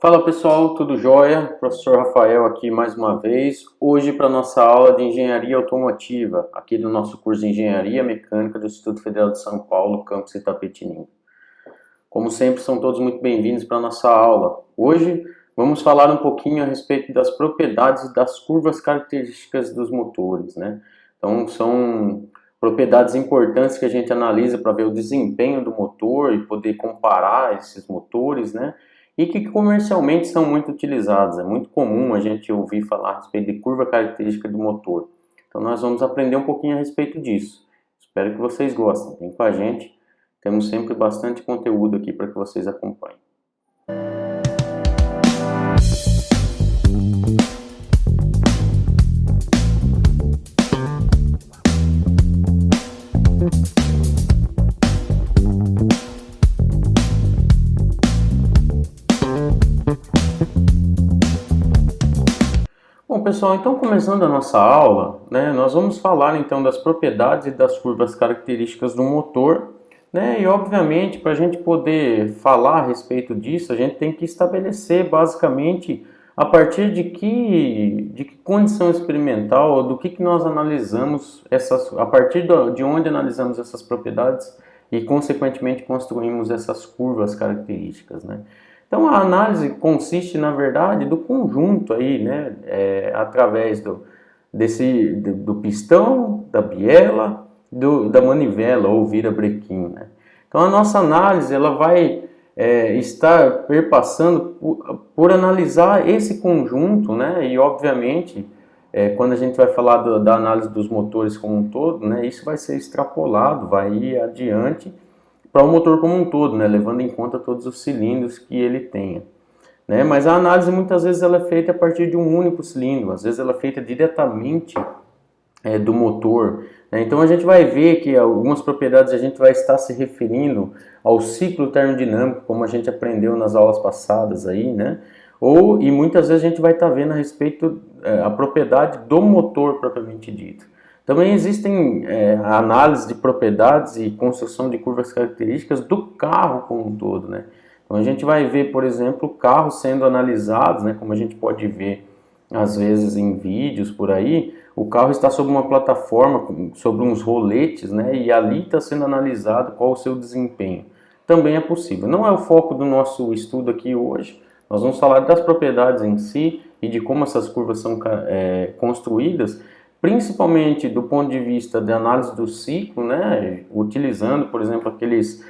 Fala pessoal, tudo jóia? Professor Rafael aqui mais uma vez, hoje para nossa aula de Engenharia Automotiva, aqui do nosso curso de Engenharia Mecânica do Instituto Federal de São Paulo, campus Itapetininga. Como sempre, são todos muito bem-vindos para nossa aula. Hoje vamos falar um pouquinho a respeito das propriedades das curvas características dos motores, né? Então são propriedades importantes que a gente analisa para ver o desempenho do motor e poder comparar esses motores, né? E que comercialmente são muito utilizados. É muito comum a gente ouvir falar a respeito de curva característica do motor. Então nós vamos aprender um pouquinho a respeito disso. Espero que vocês gostem. Vem com a gente. Temos sempre bastante conteúdo aqui para que vocês acompanhem. Bom pessoal, então começando a nossa aula, né, nós vamos falar então das propriedades e das curvas características do motor, né, e obviamente para a gente poder falar a respeito disso, a gente tem que estabelecer basicamente a partir de que condição experimental, do que nós analisamos, a partir de onde analisamos essas propriedades e consequentemente construímos essas curvas características, né. Então a análise consiste, na verdade, do conjunto aí, né, através do pistão, da biela, da manivela ou virabrequim, né. Então a nossa análise ela vai estar perpassando por analisar esse conjunto, né, e obviamente quando a gente vai falar da análise dos motores como um todo, né, isso vai ser extrapolado, vai ir adiante para o motor como um todo, né, levando em conta todos os cilindros que ele tenha, né, mas a análise muitas vezes ela é feita a partir de um único cilindro, às vezes ela é feita diretamente do motor, né. Então a gente vai ver que algumas propriedades a gente vai estar se referindo ao ciclo termodinâmico, como a gente aprendeu nas aulas passadas aí, né, e muitas vezes a gente vai estar vendo a respeito a propriedade do motor propriamente dito. Também existem análises de propriedades e construção de curvas características do carro como um todo, né? Então a gente vai ver, por exemplo, carros sendo analisados, né? Como a gente pode ver às vezes em vídeos por aí, o carro está sobre uma plataforma, sobre uns roletes, né? E ali está sendo analisado qual o seu desempenho. Também é possível. Não é o foco do nosso estudo aqui hoje. Nós vamos falar das propriedades em si e de como essas curvas são construídas, principalmente do ponto de vista de análise do ciclo, né, utilizando, por exemplo, aqueles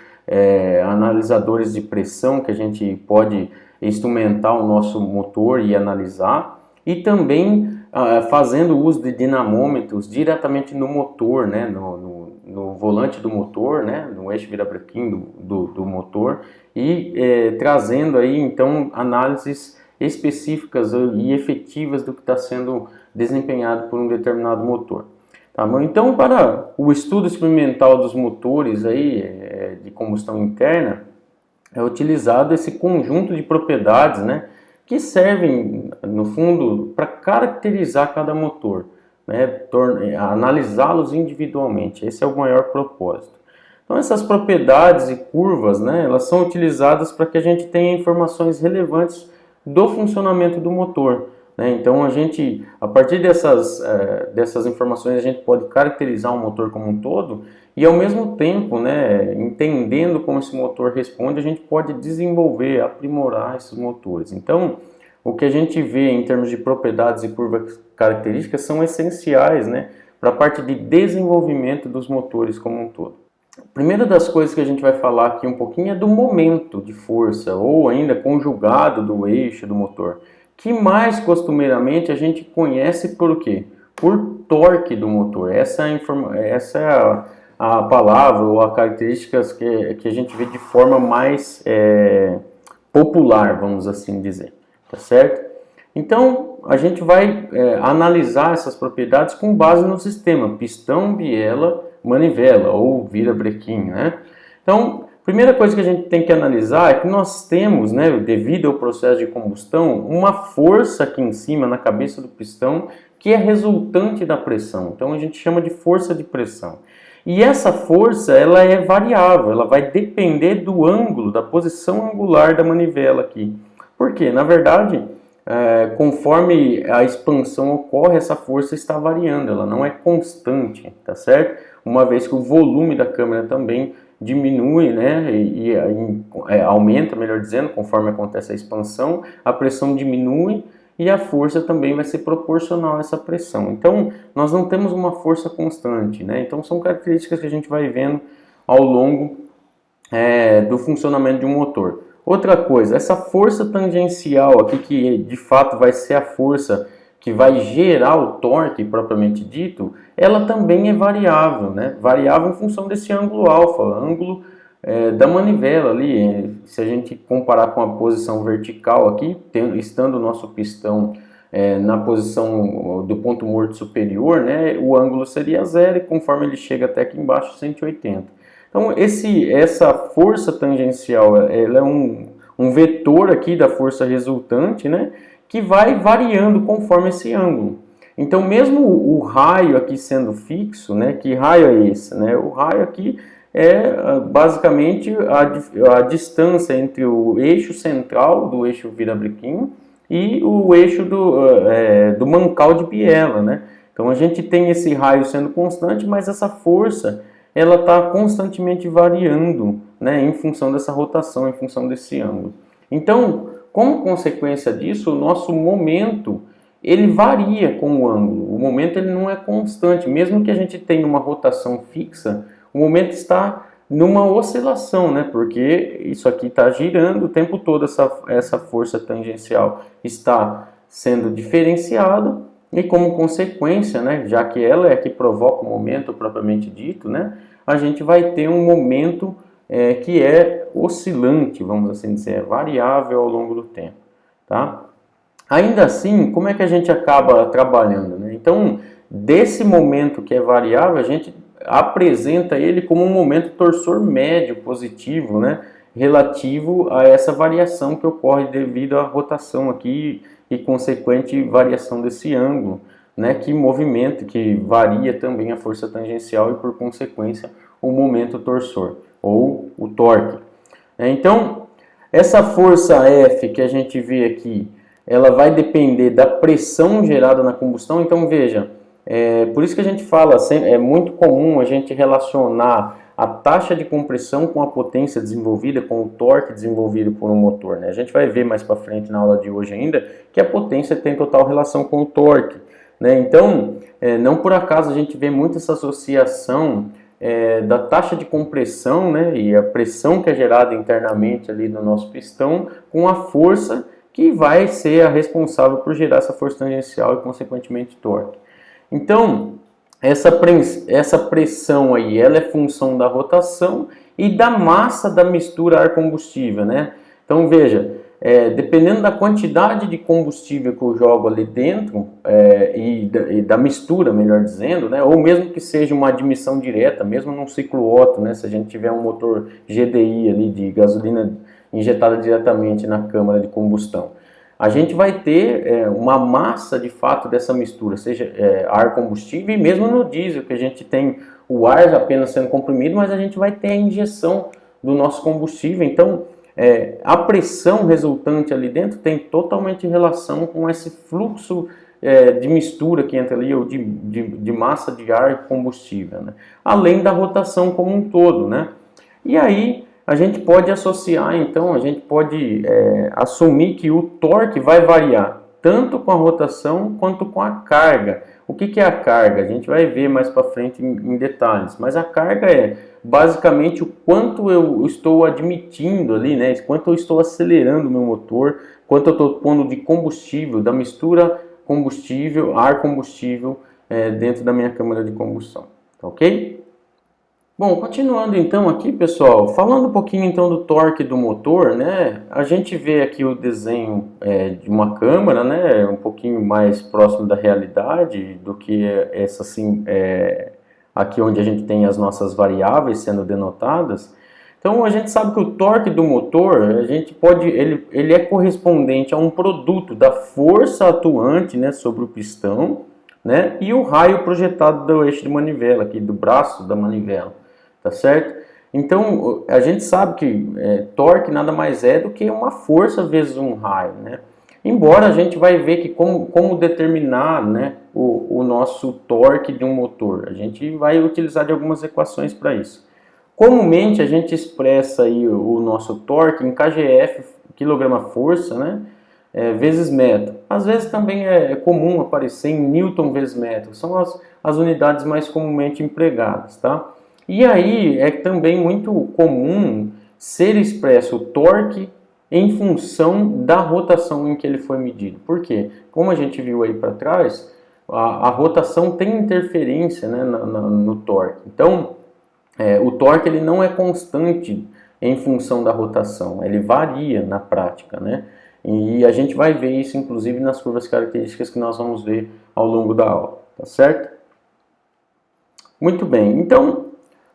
analisadores de pressão que a gente pode instrumentar o nosso motor e analisar, e também fazendo uso de dinamômetros diretamente no motor, né, no volante do motor, né, no eixo virabrequim do motor, e trazendo aí então análises específicas e efetivas do que está sendo desempenhado por um determinado motor. Tá bom? Então, para o estudo experimental dos motores aí, de combustão interna, é utilizado esse conjunto de propriedades, né, que servem, no fundo, para caracterizar cada motor, né, analisá-los individualmente. Esse é o maior propósito. Então, essas propriedades e curvas, né, elas são utilizadas para que a gente tenha informações relevantes do funcionamento do motor, né? Então a partir dessas informações a gente pode caracterizar o motor como um todo e ao mesmo tempo, né, entendendo como esse motor responde, a gente pode desenvolver, aprimorar esses motores. Então o que a gente vê em termos de propriedades e curvas características são essenciais, né, para a parte de desenvolvimento dos motores como um todo. A primeira das coisas que a gente vai falar aqui um pouquinho é do momento de força, ou ainda conjugado do eixo do motor, que mais costumeiramente a gente conhece por quê? Por torque do motor. Essa é a palavra ou a característica que a gente vê de forma mais popular, vamos assim dizer, tá certo? Então a gente vai analisar essas propriedades com base no sistema pistão, biela, manivela ou virabrequim, né? Então, primeira coisa que a gente tem que analisar é que nós temos, né, devido ao processo de combustão, uma força aqui em cima na cabeça do pistão que é resultante da pressão. Então a gente chama de força de pressão. E essa força ela é variável, ela vai depender do ângulo, da posição angular da manivela aqui. Porque, na verdade, conforme a expansão ocorre, essa força está variando, ela não é constante, tá certo? Uma vez que o volume da câmera também diminui, né, aumenta, melhor dizendo, conforme acontece a expansão, a pressão diminui e a força também vai ser proporcional a essa pressão. Então, nós não temos uma força constante, né? Então, são características que a gente vai vendo ao longo do funcionamento de um motor. Outra coisa, essa força tangencial aqui, que de fato vai ser a força que vai gerar o torque propriamente dito, ela também é variável, né? Variável em função desse ângulo alfa, ângulo da manivela ali. Se a gente comparar com a posição vertical aqui, estando o nosso pistão na posição do ponto morto superior, né, o ângulo seria 0 e conforme ele chega até aqui embaixo, 180. Então essa força tangencial, ela é um vetor aqui da força resultante, né, que vai variando conforme esse ângulo. Então mesmo o raio aqui sendo fixo, né, que raio é esse? Né? O raio aqui é basicamente a distância entre o eixo central do eixo virabrequim e o eixo do mancal de biela, né? Então a gente tem esse raio sendo constante, mas essa força ela está constantemente variando, né, em função dessa rotação, em função desse ângulo. Então, como consequência disso, o nosso momento ele varia com o ângulo. O momento ele não é constante, mesmo que a gente tenha uma rotação fixa, o momento está numa oscilação, né? Porque isso aqui está girando o tempo todo, essa força tangencial está sendo diferenciada e como consequência, né, já que ela é a que provoca o momento propriamente dito, né, a gente vai ter um momento que é oscilante, vamos assim dizer, variável ao longo do tempo, tá? Ainda assim, como é que a gente acaba trabalhando, né? Então, desse momento que é variável, a gente apresenta ele como um momento torsor médio positivo, né, relativo a essa variação que ocorre devido à rotação aqui e consequente variação desse ângulo, né, que movimenta, que varia também a força tangencial e por consequência o momento torsor ou o torque. Então, essa força F que a gente vê aqui, ela vai depender da pressão gerada na combustão. Então veja, por isso que a gente fala, é muito comum a gente relacionar a taxa de compressão com a potência desenvolvida, com o torque desenvolvido por um motor, né? A gente vai ver mais para frente na aula de hoje ainda que a potência tem total relação com o torque, né? Então, não por acaso a gente vê muito essa associação da taxa de compressão, né, e a pressão que é gerada internamente ali no nosso pistão com a força que vai ser a responsável por gerar essa força tangencial e consequentemente torque. Então, essa pressão aí, ela é função da rotação e da massa da mistura ar-combustível, né? Então veja, dependendo da quantidade de combustível que eu jogo ali dentro e da mistura, melhor dizendo, né? Ou mesmo que seja uma admissão direta, mesmo num ciclo Otto, né? Se a gente tiver um motor GDI ali de gasolina injetada diretamente na câmara de combustão, a gente vai ter uma massa de fato dessa mistura, seja ar combustível e mesmo no diesel, que a gente tem o ar apenas sendo comprimido, mas a gente vai ter a injeção do nosso combustível. Então, a pressão resultante ali dentro tem totalmente relação com esse fluxo de mistura que entra ali, ou de massa de ar e combustível, né? Além da rotação como um todo, né? E aí a gente pode associar, então, a gente pode assumir que o torque vai variar tanto com a rotação quanto com a carga. O que é a carga? A gente vai ver mais para frente em detalhes, mas a carga é basicamente o quanto eu estou admitindo ali, né? Quanto eu estou acelerando o meu motor, quanto eu estou pondo de combustível, da mistura combustível, ar combustível dentro da minha câmara de combustão, tá ok? Bom, continuando então aqui, pessoal, falando um pouquinho então do torque do motor, né? A gente vê aqui o desenho de uma câmara, né? Um pouquinho mais próximo da realidade do que essa assim, aqui onde a gente tem as nossas variáveis sendo denotadas. Então a gente sabe que o torque do motor, ele é correspondente a um produto da força atuante, né, sobre o pistão, né, e o raio projetado do eixo de manivela, aqui do braço da manivela. Tá certo? Então, a gente sabe que torque nada mais é do que uma força vezes um raio, né? Embora a gente vai ver que como determinar, né, o nosso torque de um motor. A gente vai utilizar de algumas equações para isso. Comumente a gente expressa aí o nosso torque em kgf, quilograma-força, né, vezes metro. Às vezes também é comum aparecer em newton vezes metro. São as unidades mais comumente empregadas, tá? E aí é também muito comum ser expresso o torque em função da rotação em que ele foi medido. Por quê? Como a gente viu aí para trás, a rotação tem interferência, né, no torque. Então, o torque ele não é constante em função da rotação, ele varia na prática, né? E a gente vai ver isso, inclusive, nas curvas características que nós vamos ver ao longo da aula, tá certo? Muito bem, então,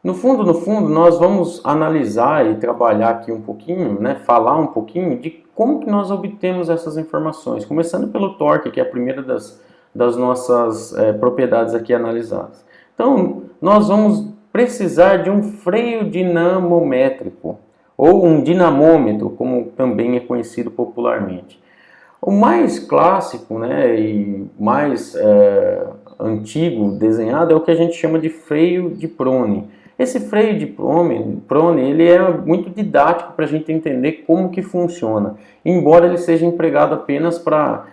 no fundo, nós vamos analisar e trabalhar aqui um pouquinho, né, falar um pouquinho de como que nós obtemos essas informações, começando pelo torque, que é a primeira das nossas propriedades aqui analisadas. Então, nós vamos precisar de um freio dinamométrico, ou um dinamômetro, como também é conhecido popularmente. O mais clássico, né, e mais antigo desenhado é o que a gente chama de freio de Prone. Esse freio de Prone ele é muito didático para a gente entender como que funciona, embora ele seja empregado apenas para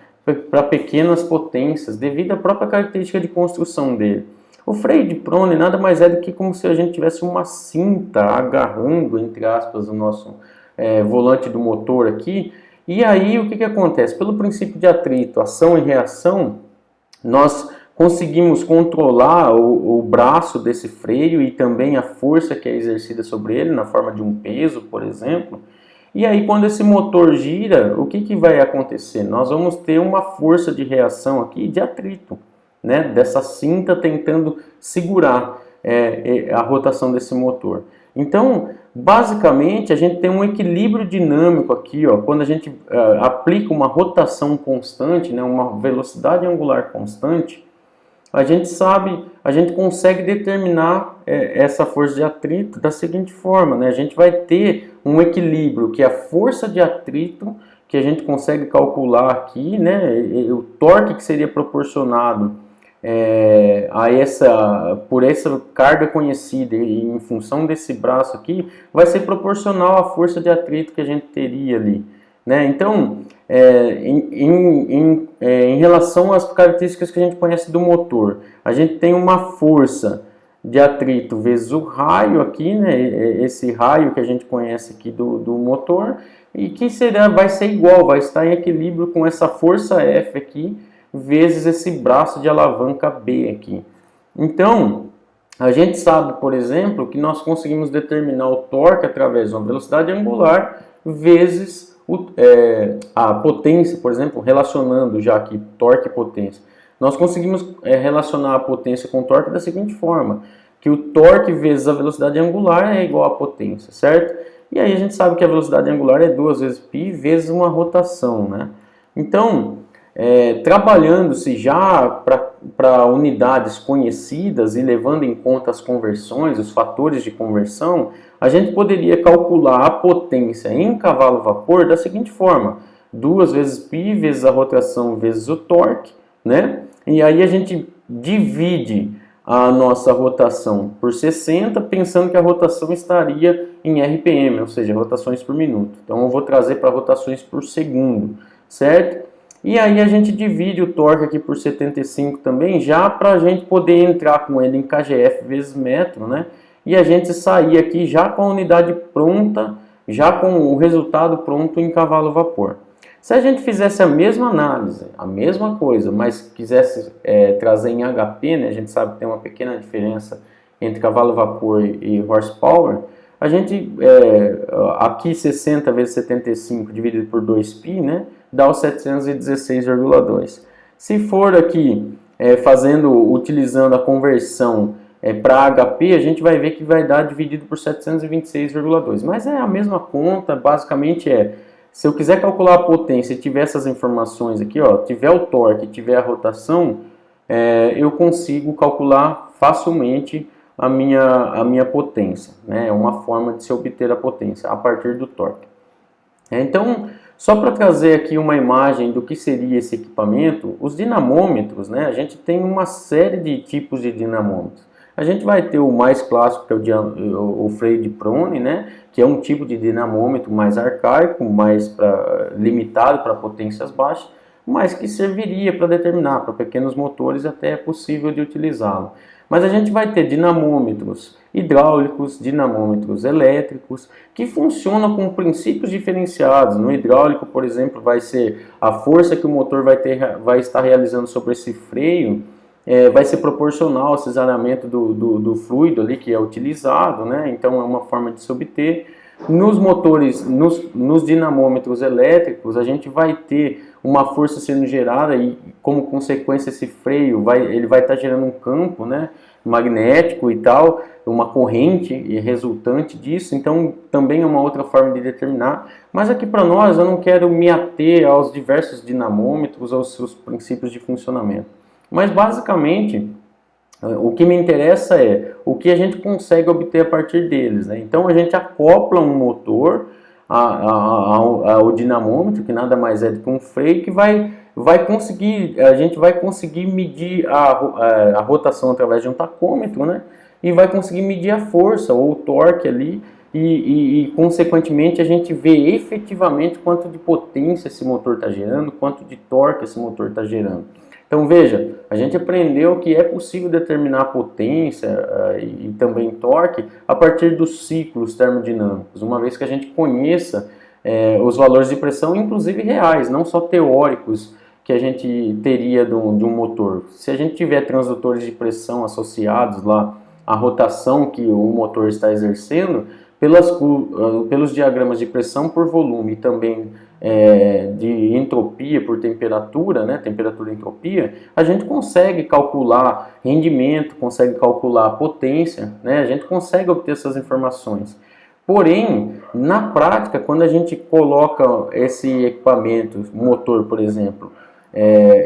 pequenas potências, devido à própria característica de construção dele. O freio de Prone nada mais é do que como se a gente tivesse uma cinta agarrando, entre aspas, o nosso volante do motor aqui. E aí o que acontece? Pelo princípio de atrito, ação e reação, nós conseguimos controlar o braço desse freio e também a força que é exercida sobre ele, na forma de um peso, por exemplo. E aí quando esse motor gira, o que vai acontecer? Nós vamos ter uma força de reação aqui de atrito, né, dessa cinta tentando segurar a rotação desse motor. Então, basicamente, a gente tem um equilíbrio dinâmico aqui, ó, quando a gente aplica uma rotação constante, né, uma velocidade angular constante, a gente consegue determinar essa força de atrito da seguinte forma, né, a gente vai ter um equilíbrio que é a força de atrito, que a gente consegue calcular aqui, né, o torque que seria proporcionado por essa carga conhecida e em função desse braço aqui, vai ser proporcional à força de atrito que a gente teria ali, né? Então, em relação às características que a gente conhece do motor, a gente tem uma força de atrito vezes o raio aqui, né? Esse raio que a gente conhece aqui do motor, e que vai ser igual, vai estar em equilíbrio com essa força F aqui, vezes esse braço de alavanca B aqui. Então, a gente sabe, por exemplo, que nós conseguimos determinar o torque através de uma velocidade angular vezes a potência, por exemplo, relacionando já aqui torque e potência. Nós conseguimos relacionar a potência com o torque da seguinte forma, que o torque vezes a velocidade angular é igual à potência, certo? E aí a gente sabe que a velocidade angular é 2 vezes π vezes uma rotação, né? Então, trabalhando-se já para unidades conhecidas e levando em conta as conversões, os fatores de conversão, a gente poderia calcular a potência em cavalo-vapor da seguinte forma: 2 vezes π vezes a rotação vezes o torque, né? E aí a gente divide a nossa rotação por 60, pensando que a rotação estaria em RPM, ou seja, rotações por minuto. Então eu vou trazer para rotações por segundo, certo? E aí a gente divide o torque aqui por 75 também, já para a gente poder entrar com ele em kgf vezes metro, né? E a gente sair aqui já com a unidade pronta, já com o resultado pronto em cavalo-vapor. Se a gente fizesse a mesma análise, a mesma coisa, mas quisesse trazer em HP, né? A gente sabe que tem uma pequena diferença entre cavalo-vapor e horsepower. A gente, aqui 60 vezes 75 dividido por 2π, né? Dá o 716,2. Se for aqui utilizando a conversão para HP, a gente vai ver que vai dar dividido por 726,2. Mas é a mesma conta, basicamente se eu quiser calcular a potência e tiver essas informações aqui, ó, tiver o torque, tiver a rotação, eu consigo calcular facilmente a minha potência, né? É uma forma de se obter a potência a partir do torque. Então, só para trazer aqui uma imagem do que seria esse equipamento, os dinamômetros, né? A gente tem uma série de tipos de dinamômetros. A gente vai ter o mais clássico, que é o freio de Prone, né? Que é um tipo de dinamômetro mais arcaico, mais limitado para potências baixas, mas que serviria para determinar, para pequenos motores até é possível de utilizá-lo. Mas a gente vai ter dinamômetros hidráulicos, dinamômetros elétricos, que funcionam com princípios diferenciados. No hidráulico, por exemplo, vai ser a força que o motor vai estar realizando sobre esse freio, vai ser proporcional ao cisalhamento do fluido ali que é utilizado, né? Então é uma forma de se obter. Nos motores, nos dinamômetros elétricos, a gente vai ter uma força sendo gerada e, como consequência, esse freio ele vai estar gerando um campo, né, magnético e tal, uma corrente resultante disso. Então, também é uma outra forma de determinar. Mas aqui para nós, eu não quero me ater aos diversos dinamômetros, aos seus princípios de funcionamento. Mas, basicamente, o que me interessa é o que a gente consegue obter a partir deles, né? Então a gente acopla um motor ao dinamômetro, que nada mais é do que um freio, que a gente vai conseguir medir a rotação através de um tacômetro, né? E vai conseguir medir a força ou o torque ali e consequentemente a gente vê efetivamente quanto de potência esse motor está gerando, quanto de torque esse motor está gerando. Então veja, a gente aprendeu que é possível determinar a potência e também torque a partir dos ciclos termodinâmicos, uma vez que a gente conheça os valores de pressão, inclusive reais, não só teóricos, que a gente teria de um motor. Se a gente tiver transdutores de pressão associados lá à rotação que o motor está exercendo, pelos diagramas de pressão por volume e também de entropia por temperatura, né, temperatura e entropia, a gente consegue calcular rendimento, consegue calcular potência, né, a gente consegue obter essas informações. Porém, na prática, quando a gente coloca esse equipamento, motor, por exemplo,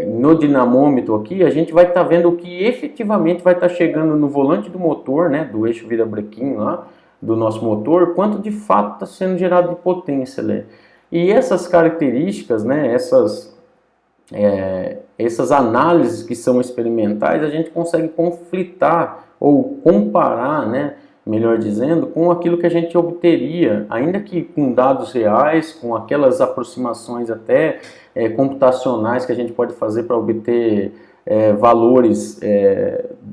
no dinamômetro aqui, a gente vai estar vendo o que efetivamente vai estar chegando no volante do motor, né, do eixo virabrequim lá, do nosso motor, quanto de fato está sendo gerado de potência, né? E essas características, né, essas análises que são experimentais, a gente consegue conflitar ou comparar, né, melhor dizendo, com aquilo que a gente obteria, ainda que com dados reais, com aquelas aproximações até computacionais que a gente pode fazer para obter valores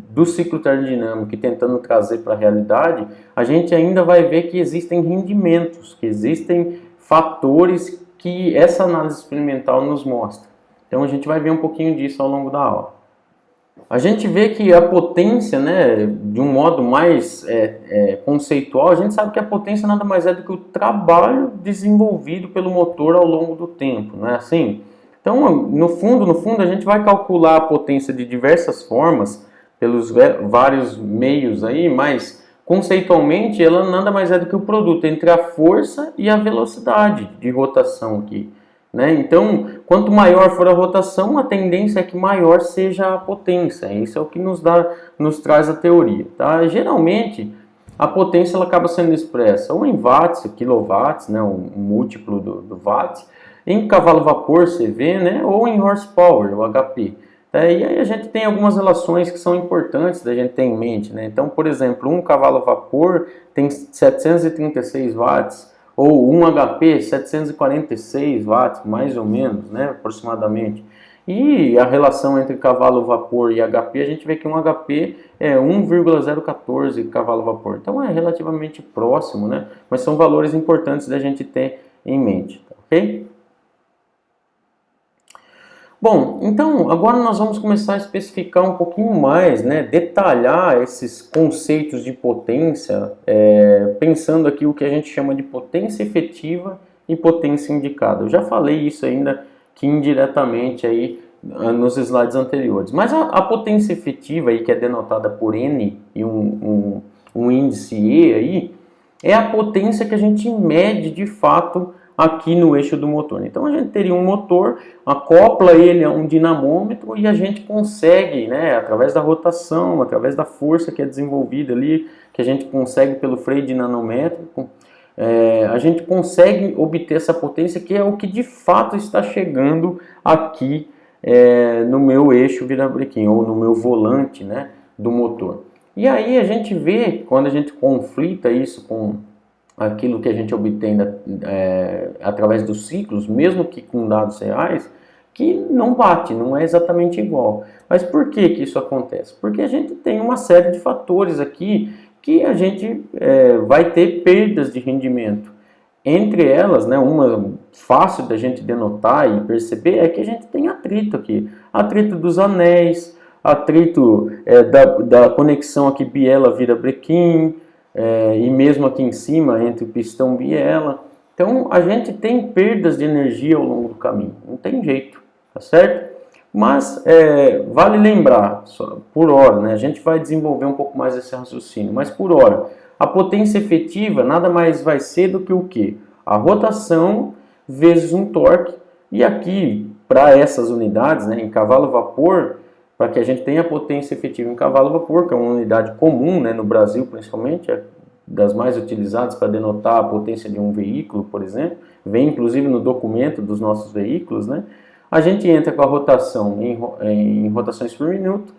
do ciclo termodinâmico e tentando trazer para a realidade, a gente ainda vai ver que existem rendimentos, que existem fatores que essa análise experimental nos mostra. Então a gente vai ver um pouquinho disso ao longo da aula. A gente vê que a potência, né, de um modo mais conceitual, a gente sabe que a potência nada mais é do que o trabalho desenvolvido pelo motor ao longo do tempo, não é assim? Então, no fundo, a gente vai calcular a potência de diversas formas, pelos vários meios aí, mas conceitualmente ela nada mais é do que o produto entre a força e a velocidade de rotação aqui, né? Então, quanto maior for a rotação, a tendência é que maior seja a potência. Isso é o que nos traz a teoria, tá? Geralmente, a potência ela acaba sendo expressa ou em watts, quilowatts, né, um múltiplo do watt, em cavalo-vapor, CV, né, ou em horsepower, o HP. E aí a gente tem algumas relações que são importantes da gente ter em mente, né? Então, por exemplo, um cavalo-vapor tem 736 watts, ou um HP 746 watts, mais ou menos, né, aproximadamente. E a relação entre cavalo-vapor e HP, a gente vê que um HP é 1,014 cavalo-vapor. Então é relativamente próximo, né? Mas são valores importantes da gente ter em mente, ok? Bom, então agora nós vamos começar a especificar um pouquinho mais, né, detalhar esses conceitos de potência, pensando aqui o que a gente chama de potência efetiva e potência indicada. Eu já falei isso ainda que indiretamente aí nos slides anteriores. Mas a potência efetiva aí, que é denotada por N e um índice E aí, é a potência que a gente mede de fato aqui no eixo do motor. Então a gente teria um motor, acopla ele a um dinamômetro e a gente consegue, né, através da rotação, através da força que é desenvolvida ali, que a gente consegue pelo freio dinamométrico, a gente consegue obter essa potência, que é o que de fato está chegando aqui no meu eixo virabrequim, ou no meu volante, né, do motor. E aí a gente vê, quando a gente conflita isso com aquilo que a gente obtém através dos ciclos, mesmo que com dados reais, que não bate, não é exatamente igual. Mas por que que isso acontece? Porque a gente tem uma série de fatores aqui que a gente vai ter perdas de rendimento. Entre elas, né, uma fácil da gente denotar e perceber é que a gente tem atrito aqui. Atrito dos anéis, atrito da conexão aqui biela-virabrequim, e mesmo aqui em cima entre pistão biela. Então a gente tem perdas de energia ao longo do caminho, não tem jeito, tá certo? Mas vale lembrar, por hora, né, a gente vai desenvolver um pouco mais esse raciocínio, mas por hora, a potência efetiva nada mais vai ser do que o quê? A rotação vezes um torque, e aqui, para essas unidades, né, em cavalo-vapor, para que a gente tenha potência efetiva em cavalo-vapor, que é uma unidade comum, né, no Brasil principalmente, é das mais utilizadas para denotar a potência de um veículo, por exemplo, vem inclusive no documento dos nossos veículos, né? A gente entra com a rotação em rotações por minuto,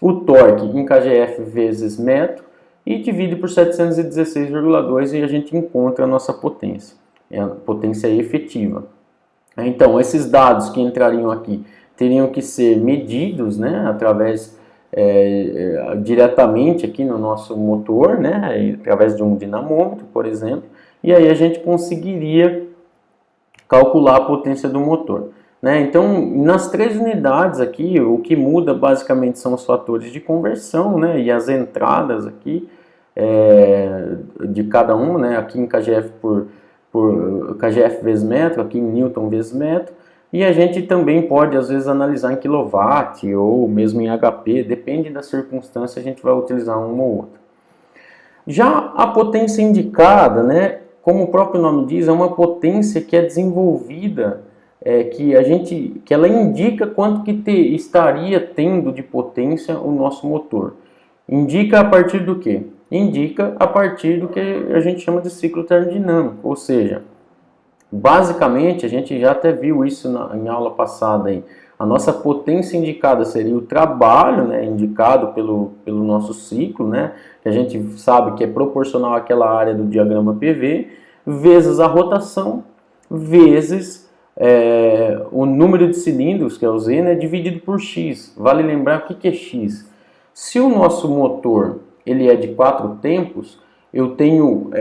o torque em kgf vezes metro, e divide por 716,2 e a gente encontra a nossa potência, a potência efetiva. Então, esses dados que entrariam aqui teriam que ser medidos, né, através diretamente aqui no nosso motor, né, através de um dinamômetro, por exemplo, e aí a gente conseguiria calcular a potência do motor. Né? Então, nas três unidades aqui, o que muda basicamente são os fatores de conversão, né, e as entradas aqui de cada um, né, aqui em kgf por kgf vezes metro, aqui em newton vezes metro, e a gente também pode às vezes analisar em quilowatt ou mesmo em HP, depende da circunstância, a gente vai utilizar uma ou outra. Já a potência indicada, né, como o próprio nome diz, é uma potência que é desenvolvida, que ela indica quanto que estaria tendo de potência o nosso motor. Indica a partir do quê? Indica a partir do que a gente chama de ciclo termodinâmico, ou seja, basicamente a gente já até viu isso em aula passada aí. A nossa potência indicada seria o trabalho, né, indicado pelo nosso ciclo, né, que a gente sabe que é proporcional àquela área do diagrama PV, vezes a rotação, vezes o número de cilindros, que é o Z, né, dividido por X. Vale lembrar o que é X. Se o nosso motor ele é de 4 tempos, eu tenho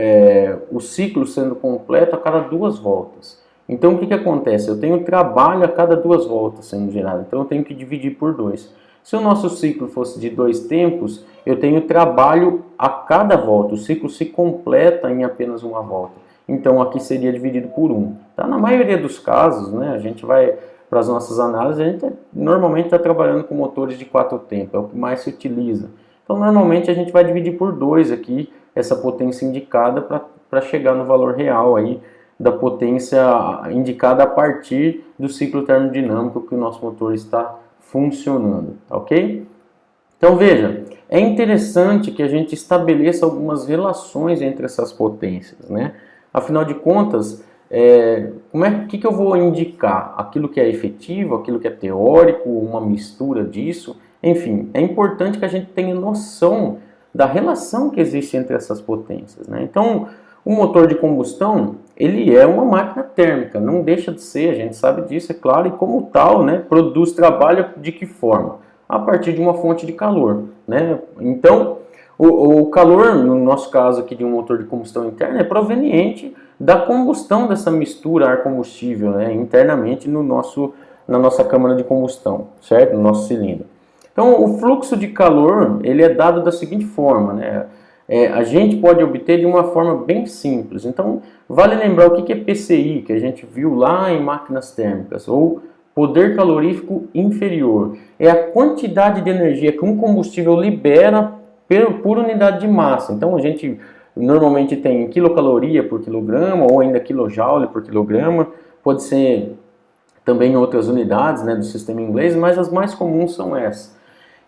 o ciclo sendo completo a cada 2 voltas. Então o que acontece? Eu tenho trabalho a cada 2 voltas sendo gerado, então eu tenho que dividir por 2. Se o nosso ciclo fosse de 2 tempos, eu tenho trabalho a cada volta, o ciclo se completa em apenas uma volta. Então aqui seria dividido por 1. Tá? Na maioria dos casos, né, a gente vai para as nossas análises, a gente normalmente está trabalhando com motores de 4 tempos, é o que mais se utiliza. Então normalmente a gente vai dividir por 2 aqui, essa potência indicada para chegar no valor real aí da potência indicada a partir do ciclo termodinâmico que o nosso motor está funcionando, tá ok? Então veja, é interessante que a gente estabeleça algumas relações entre essas potências, né? Afinal de contas, que eu vou indicar? Aquilo que é efetivo, aquilo que é teórico, uma mistura disso? Enfim, é importante que a gente tenha noção da relação que existe entre essas potências, né? Então, o motor de combustão, ele é uma máquina térmica, não deixa de ser, a gente sabe disso, é claro, e como tal, né, produz trabalho de que forma? A partir de uma fonte de calor, né? Então, o calor, no nosso caso aqui de um motor de combustão interna, é proveniente da combustão dessa mistura ar-combustível, né, internamente na nossa câmara de combustão, certo? No nosso cilindro. Então, o fluxo de calor, ele é dado da seguinte forma, né? A gente pode obter de uma forma bem simples. Então, vale lembrar o que é PCI, que a gente viu lá em máquinas térmicas, ou poder calorífico inferior. É a quantidade de energia que um combustível libera por unidade de massa. Então, a gente normalmente tem quilocaloria por quilograma ou ainda quilojoule por quilograma, pode ser também outras unidades, né, do sistema inglês, mas as mais comuns são essas.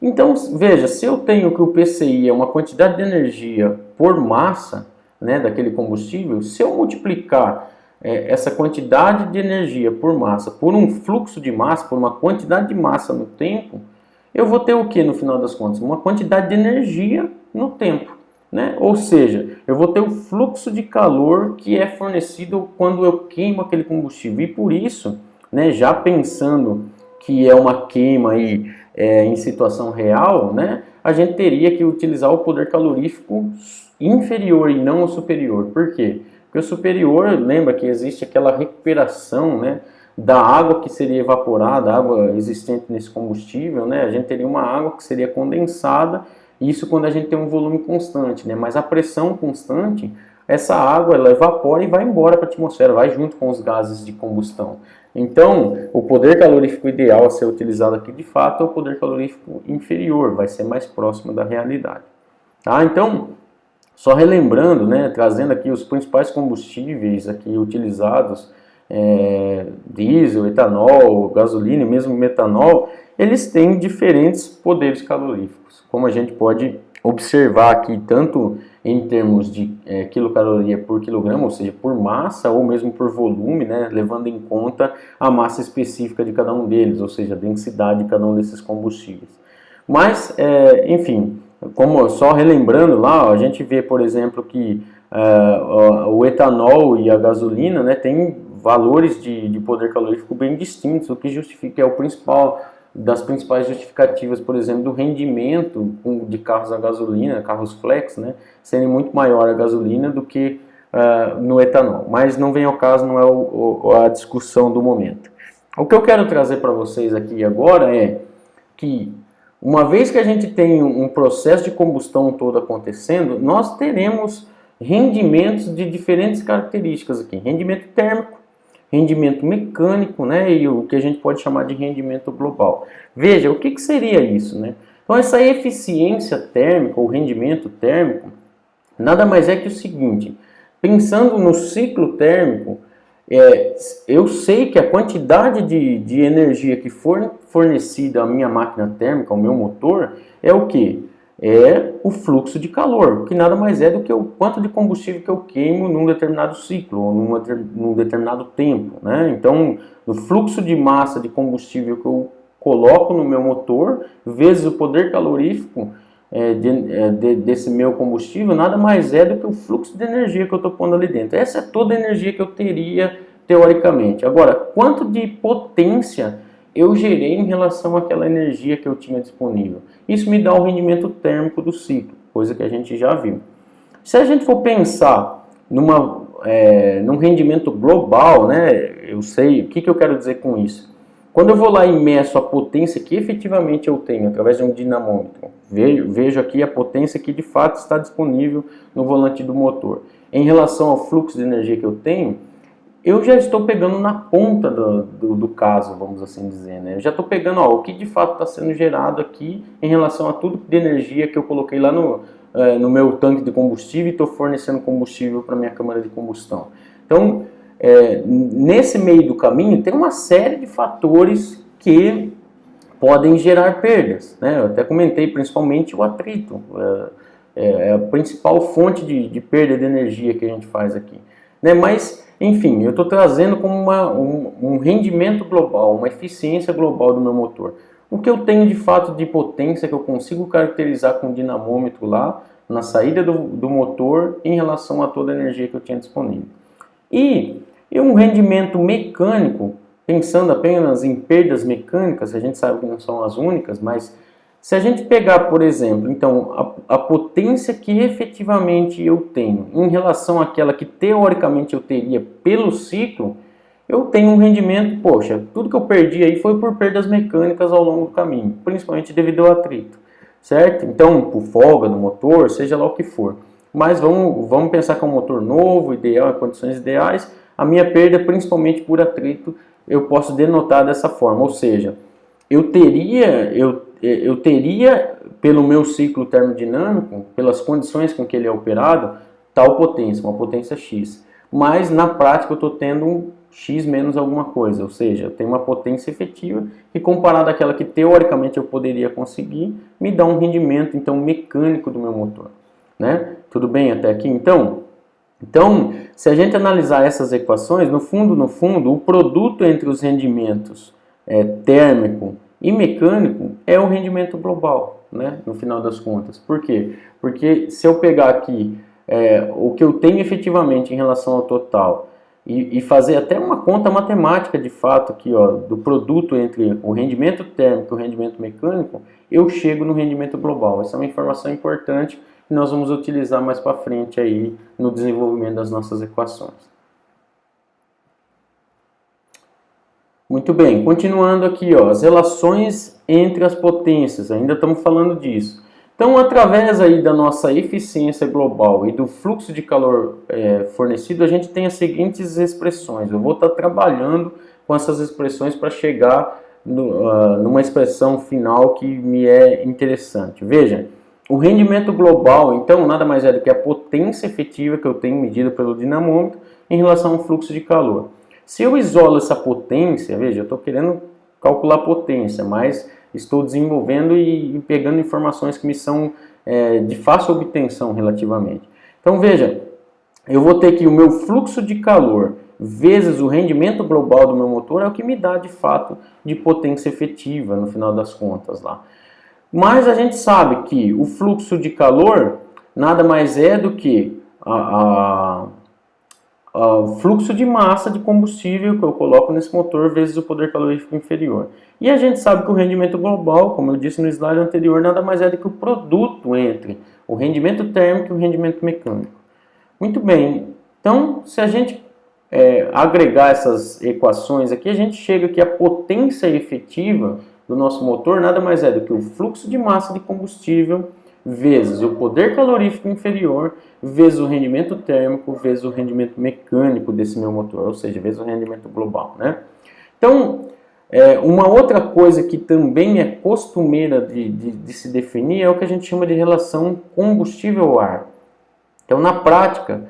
Então, veja, se eu tenho que o PCI é uma quantidade de energia por massa, né, daquele combustível, se eu multiplicar essa quantidade de energia por massa por um fluxo de massa, por uma quantidade de massa no tempo, eu vou ter o que no final das contas? Uma quantidade de energia no tempo, né? Ou seja, eu vou ter o fluxo de calor que é fornecido quando eu queimo aquele combustível. E por isso, né, já pensando que é uma queima aí, em situação real, né, a gente teria que utilizar o poder calorífico inferior e não o superior. Por quê? Porque o superior, lembra que existe aquela recuperação, né, da água que seria evaporada, a água existente nesse combustível, né, a gente teria uma água que seria condensada, isso quando a gente tem um volume constante, né, mas a pressão constante, essa água ela evapora e vai embora para a atmosfera, vai junto com os gases de combustão. Então, o poder calorífico ideal a ser utilizado aqui de fato é o poder calorífico inferior, vai ser mais próximo da realidade. Tá? Então, só relembrando, né, trazendo aqui os principais combustíveis aqui utilizados, diesel, etanol, gasolina e mesmo metanol, eles têm diferentes poderes caloríficos, como a gente pode observar aqui, tanto em termos de quilocaloria por quilograma, ou seja, por massa, ou mesmo por volume, né, levando em conta a massa específica de cada um deles, ou seja, a densidade de cada um desses combustíveis. Mas, enfim, como só relembrando lá, a gente vê, por exemplo, que o etanol e a gasolina, né, tem valores de poder calorífico bem distintos, o que justifica, é o principal das principais justificativas, por exemplo, do rendimento de carros a gasolina, carros flex, né, sendo muito maior a gasolina do que no etanol. Mas não vem ao caso, não é a discussão do momento. O que eu quero trazer para vocês aqui agora é que, uma vez que a gente tem um processo de combustão todo acontecendo, nós teremos rendimentos de diferentes características aqui. Rendimento térmico, rendimento mecânico, né, e o que a gente pode chamar de rendimento global. Veja, o que seria isso, né? Então, essa eficiência térmica, ou rendimento térmico, nada mais é que o seguinte: pensando no ciclo térmico, eu sei que a quantidade de energia que for fornecida à minha máquina térmica, ao meu motor, é o que? É o fluxo de calor, que nada mais é do que o quanto de combustível que eu queimo num determinado ciclo, ou num determinado tempo, né? Então, o fluxo de massa de combustível que eu coloco no meu motor, vezes o poder calorífico desse meu combustível, nada mais é do que o fluxo de energia que eu estou pondo ali dentro. Essa é toda a energia que eu teria teoricamente. Agora, quanto de potência eu gerei em relação àquela energia que eu tinha disponível? Isso me dá o rendimento térmico do ciclo, coisa que a gente já viu. Se a gente for pensar num rendimento global, né, eu sei o que eu quero dizer com isso. Quando eu vou lá e meço a potência que efetivamente eu tenho através de um dinamômetro, vejo aqui a potência que de fato está disponível no volante do motor. Em relação ao fluxo de energia que eu tenho, eu já estou pegando na ponta do caso, vamos assim dizer, né? Eu já estou pegando o que de fato está sendo gerado aqui em relação a tudo de energia que eu coloquei lá no meu tanque de combustível e estou fornecendo combustível para minha câmara de combustão. Então, nesse meio do caminho, tem uma série de fatores que podem gerar perdas, né? Eu até comentei, principalmente o atrito, é a principal fonte de perda de energia que a gente faz aqui, né? Mas, enfim, eu estou trazendo como um rendimento global, uma eficiência global do meu motor. O que eu tenho de fato de potência que eu consigo caracterizar com o dinamômetro lá na saída do motor em relação a toda a energia que eu tinha disponível. E um rendimento mecânico, pensando apenas em perdas mecânicas, a gente sabe que não são as únicas, mas se a gente pegar, por exemplo, então, a potência que efetivamente eu tenho em relação àquela que teoricamente eu teria pelo ciclo, eu tenho um rendimento, poxa, tudo que eu perdi aí foi por perdas mecânicas ao longo do caminho, principalmente devido ao atrito, certo? Então, por folga do motor, seja lá o que for. Mas vamos pensar que é um motor novo, ideal, em condições ideais, a minha perda, principalmente por atrito, eu posso denotar dessa forma, ou seja, eu teria, pelo meu ciclo termodinâmico, pelas condições com que ele é operado, tal potência, uma potência X. Mas na prática eu estou tendo um X menos alguma coisa, ou seja, eu tenho uma potência efetiva que comparada àquela que teoricamente eu poderia conseguir, me dá um rendimento então mecânico do meu motor, né? Tudo bem até aqui? Então, se a gente analisar essas equações, no fundo, o produto entre os rendimentos térmico e mecânico é o rendimento global, né? No final das contas. Por quê? Porque se eu pegar aqui o que eu tenho efetivamente em relação ao total e fazer até uma conta matemática de fato aqui, ó, do produto entre o rendimento térmico e o rendimento mecânico, eu chego no rendimento global. Essa é uma informação importante que nós vamos utilizar mais para frente aí no desenvolvimento das nossas equações. Muito bem, continuando aqui, ó, as relações entre as potências, ainda estamos falando disso. Então, através aí da nossa eficiência global e do fluxo de calor fornecido, a gente tem as seguintes expressões. Eu vou estar trabalhando com essas expressões para chegar numa expressão final que me é interessante. Veja, o rendimento global, então, nada mais é do que a potência efetiva que eu tenho medida pelo dinamômetro em relação ao fluxo de calor. Se eu isolo essa potência, veja, eu estou querendo calcular a potência, mas estou desenvolvendo e pegando informações que me são de fácil obtenção relativamente. Então veja, eu vou ter que o meu fluxo de calor vezes o rendimento global do meu motor é o que me dá de fato de potência efetiva no final das contas lá. Mas a gente sabe que o fluxo de calor nada mais é do que o fluxo de massa de combustível que eu coloco nesse motor vezes o poder calorífico inferior. E a gente sabe que o rendimento global, como eu disse no slide anterior, nada mais é do que o produto entre o rendimento térmico e o rendimento mecânico. Muito bem, então se a gente agregar essas equações aqui, a gente chega que a potência efetiva do nosso motor nada mais é do que o fluxo de massa de combustível vezes o poder calorífico inferior, vezes o rendimento térmico, vezes o rendimento mecânico desse meu motor, ou seja, vezes o rendimento global, né? Então, uma outra coisa que também é costumeira de se definir é o que a gente chama de relação combustível-ar. Então, na prática,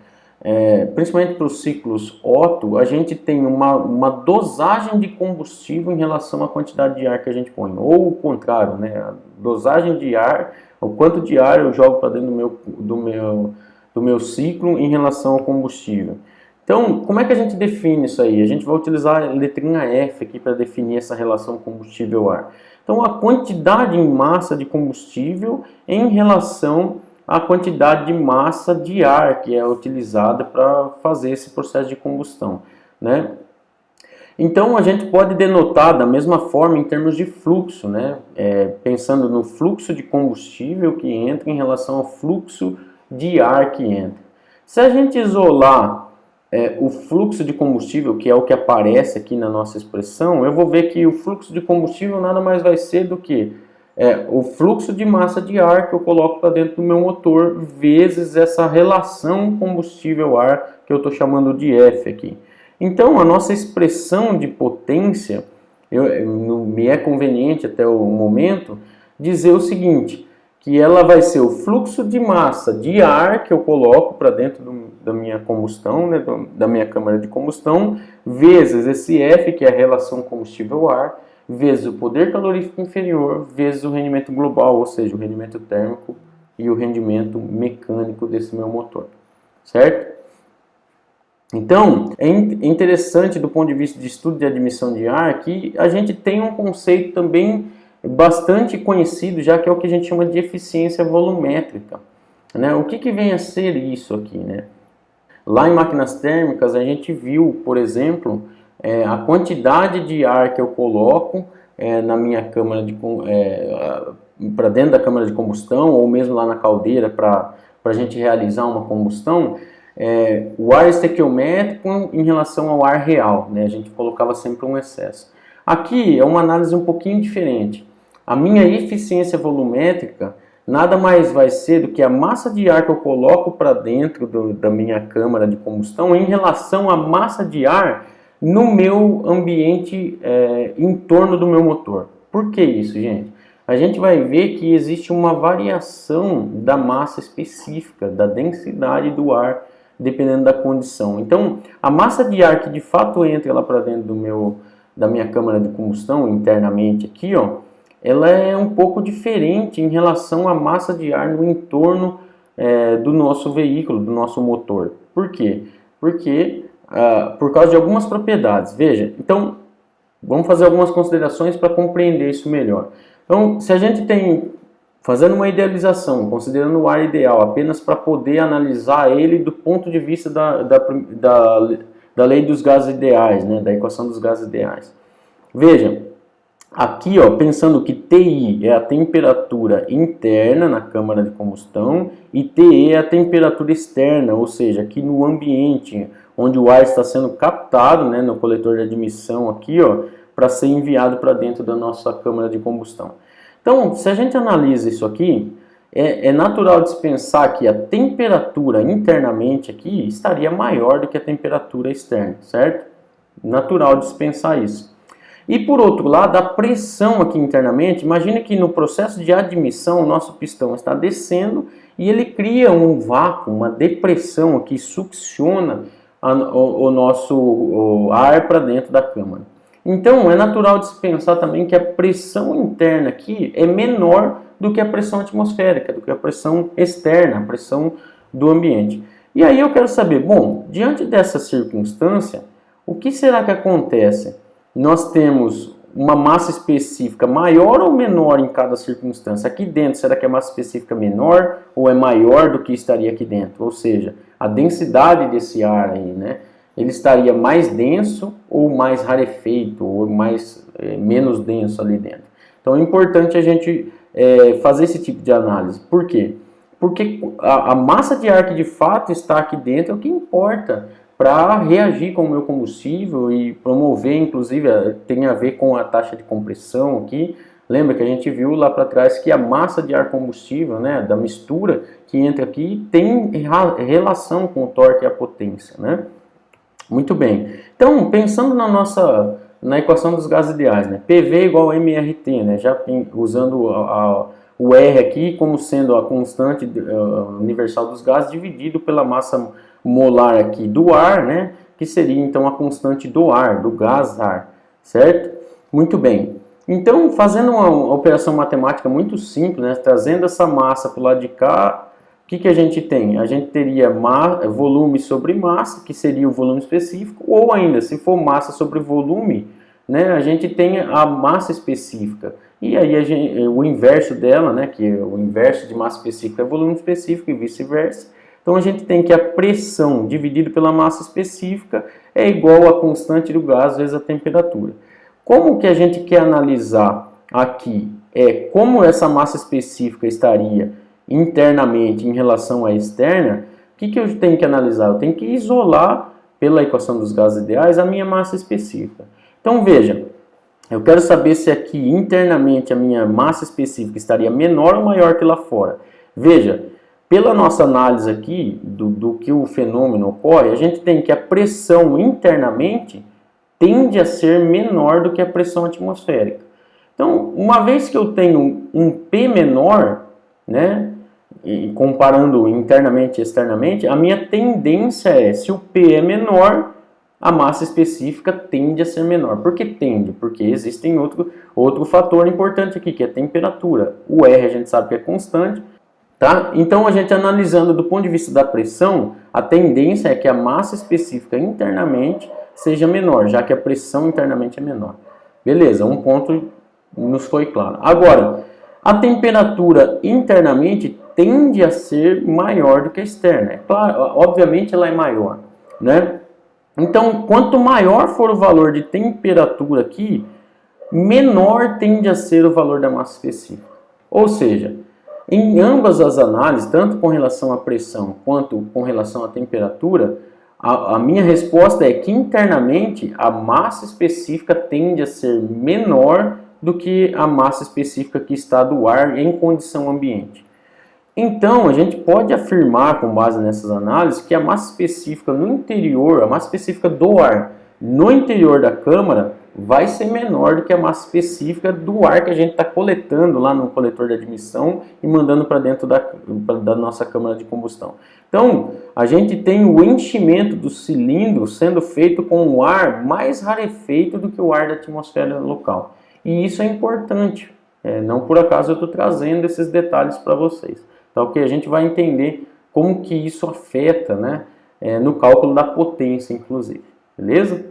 principalmente para os ciclos Otto, a gente tem uma dosagem de combustível em relação à quantidade de ar que a gente põe, ou o contrário, né? A dosagem de ar, o quanto de ar eu jogo para dentro do meu ciclo em relação ao combustível. Então, como é que a gente define isso aí? A gente vai utilizar a letrinha F aqui para definir essa relação combustível-ar. Então, a quantidade em massa de combustível em relação à quantidade de massa de ar que é utilizada para fazer esse processo de combustão, né? Então, a gente pode denotar da mesma forma em termos de fluxo, né? Pensando no fluxo de combustível que entra em relação ao fluxo de ar que entra. Se a gente isolar o fluxo de combustível, que é o que aparece aqui na nossa expressão, eu vou ver que o fluxo de combustível nada mais vai ser do que o fluxo de massa de ar que eu coloco para dentro do meu motor, vezes essa relação combustível-ar que eu estou chamando de F aqui. Então, a nossa expressão de potência, me é conveniente até o momento, dizer o seguinte, que ela vai ser o fluxo de massa de ar que eu coloco para dentro da minha combustão, né, da minha câmara de combustão, vezes esse F, que é a relação combustível-ar, vezes o poder calorífico inferior, vezes o rendimento global, ou seja, o rendimento térmico e o rendimento mecânico desse meu motor, certo? Então, é interessante do ponto de vista de estudo de admissão de ar que a gente tem um conceito também bastante conhecido, já que é o que a gente chama de eficiência volumétrica, né? O que vem a ser isso aqui, né? Lá em máquinas térmicas a gente viu, por exemplo, a quantidade de ar que eu coloco na minha câmara para dentro da câmara de combustão, ou mesmo lá na caldeira para a gente realizar uma combustão, o ar estequiométrico em relação ao ar real, né? A gente colocava sempre um excesso. Aqui é uma análise um pouquinho diferente. A minha eficiência volumétrica nada mais vai ser do que a massa de ar que eu coloco para dentro da minha câmara de combustão em relação à massa de ar no meu ambiente em torno do meu motor. Por que isso, gente? a gente vai ver que existe uma variação da massa específica, da densidade do ar, dependendo da condição. Então, a massa de ar que de fato entra lá para dentro da minha câmara de combustão, internamente aqui, ó, ela é um pouco diferente em relação à massa de ar no entorno do nosso veículo, do nosso motor. Por quê? Porque por causa de algumas propriedades. Veja, então vamos fazer algumas considerações para compreender isso melhor. Então, se a gente tem, fazendo uma idealização, considerando o ar ideal apenas para poder analisar ele do ponto de vista da lei dos gases ideais, né, da equação dos gases ideais. Veja, aqui, ó, pensando que TI é a temperatura interna na câmara de combustão e TE é a temperatura externa, ou seja, aqui no ambiente, onde o ar está sendo captado, né, no coletor de admissão aqui, ó, para ser enviado para dentro da nossa câmara de combustão. Então, se a gente analisa isso aqui, é natural de se pensar que a temperatura internamente aqui estaria maior do que a temperatura externa, certo? Natural de se pensar isso. E por outro lado, a pressão aqui internamente, imagine que no processo de admissão o nosso pistão está descendo e ele cria um vácuo, uma depressão que succiona o nosso ar para dentro da câmara. Então é natural de se pensar também que a pressão interna aqui é menor do que a pressão atmosférica, do que a pressão externa, a pressão do ambiente. E aí eu quero saber, bom, diante dessa circunstância, o que será que acontece? Nós temos uma massa específica maior ou menor em cada circunstância? Aqui dentro, será que a massa específica é menor ou é maior do que estaria aqui dentro? Ou seja, a densidade desse ar aí, né? Ele estaria mais denso ou mais rarefeito ou menos denso ali dentro? Então é importante a gente fazer esse tipo de análise. Por quê? Porque a massa de ar que de fato está aqui dentro é o que importa para reagir com o meu combustível e promover, inclusive, tem a ver com a taxa de compressão aqui. Lembra que a gente viu lá para trás que a massa de ar combustível, né, da mistura que entra aqui, tem relação com o torque e a potência, né? Muito bem. Então, pensando na equação dos gases ideais, né, PV igual a MRT, né, já usando o R aqui como sendo a constante universal dos gases dividido pela massa molar aqui do ar, né, que seria então a constante do ar, do gás ar, certo? Muito bem. Então, fazendo uma operação matemática muito simples, né, trazendo essa massa para o lado de cá, o que a gente tem? A gente teria volume sobre massa, que seria o volume específico, ou ainda, se for massa sobre volume, né, a gente tem a massa específica. E aí o inverso dela, né, que o inverso de massa específica é volume específico e vice-versa. Então a gente tem que a pressão dividido pela massa específica é igual à constante do gás vezes a temperatura. Como que a gente quer analisar aqui como essa massa específica estaria internamente em relação à externa? O que eu tenho que analisar? Eu tenho que isolar pela equação dos gases ideais a minha massa específica. Então veja, eu quero saber se aqui internamente a minha massa específica estaria menor ou maior que lá fora. Veja, pela nossa análise aqui do que o fenômeno ocorre, a gente tem que a pressão internamente tende a ser menor do que a pressão atmosférica. Então, uma vez que eu tenho um P menor, né, e comparando internamente e externamente, a minha tendência é, se o P é menor, a massa específica tende a ser menor. Por que tende? Porque existe outro fator importante aqui, que é a temperatura. O R a gente sabe que é constante. Tá? Então, a gente analisando do ponto de vista da pressão, a tendência é que a massa específica internamente seja menor, já que a pressão internamente é menor. Beleza, um ponto nos foi claro. Agora, a temperatura internamente tende a ser maior do que a externa. É claro, obviamente ela é maior, né? Então, quanto maior for o valor de temperatura aqui, menor tende a ser o valor da massa específica. Ou seja, em ambas as análises, tanto com relação à pressão quanto com relação à temperatura, a minha resposta é que internamente a massa específica tende a ser menor do que a massa específica que está do ar em condição ambiente. Então, a gente pode afirmar, com base nessas análises, que a massa específica no interior, a massa específica do ar no interior da câmara, vai ser menor do que a massa específica do ar que a gente está coletando lá no coletor de admissão e mandando para dentro da nossa câmara de combustão. Então, a gente tem o enchimento do cilindro sendo feito com o ar mais rarefeito do que o ar da atmosfera local. E isso é importante. Não por acaso eu estou trazendo esses detalhes para vocês. Então, que a gente vai entender como que isso afeta, né, no cálculo da potência, inclusive. Beleza?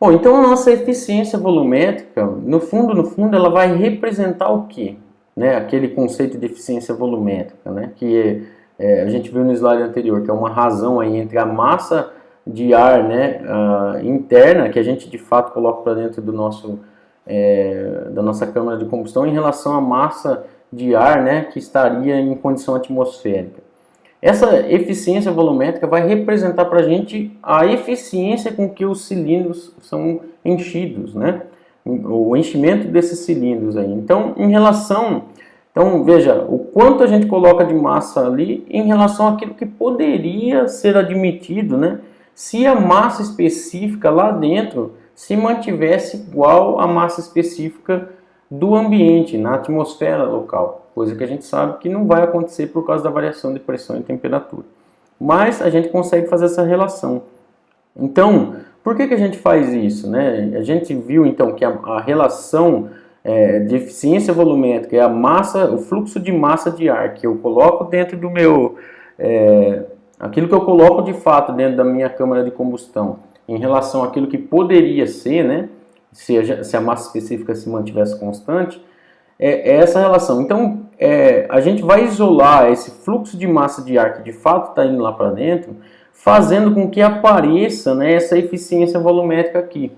Bom, então a nossa eficiência volumétrica, no fundo, ela vai representar o quê? Né? Aquele conceito de eficiência volumétrica, né? Que a gente viu no slide anterior, que é uma razão aí entre a massa de ar, né, interna, que a gente de fato coloca para dentro do da nossa câmara de combustão, em relação à massa de ar, né, que estaria em condição atmosférica. Essa eficiência volumétrica vai representar para a gente a eficiência com que os cilindros são enchidos, né? O enchimento desses cilindros aí. Então, veja, o quanto a gente coloca de massa ali em relação àquilo que poderia ser admitido, né? Se a massa específica lá dentro se mantivesse igual à massa específica do ambiente, na atmosfera local, coisa que a gente sabe que não vai acontecer por causa da variação de pressão e temperatura. Mas a gente consegue fazer essa relação. Então, por que a gente faz isso, né? A gente viu então que a relação de eficiência volumétrica é a massa, o fluxo de massa de ar que eu coloco dentro do meu, aquilo que eu coloco de fato dentro da minha câmara de combustão, em relação àquilo que poderia ser, né? Se a massa específica se mantivesse constante, é essa relação. Então, a gente vai isolar esse fluxo de massa de ar que de fato está indo lá para dentro, fazendo com que apareça, né, essa eficiência volumétrica aqui.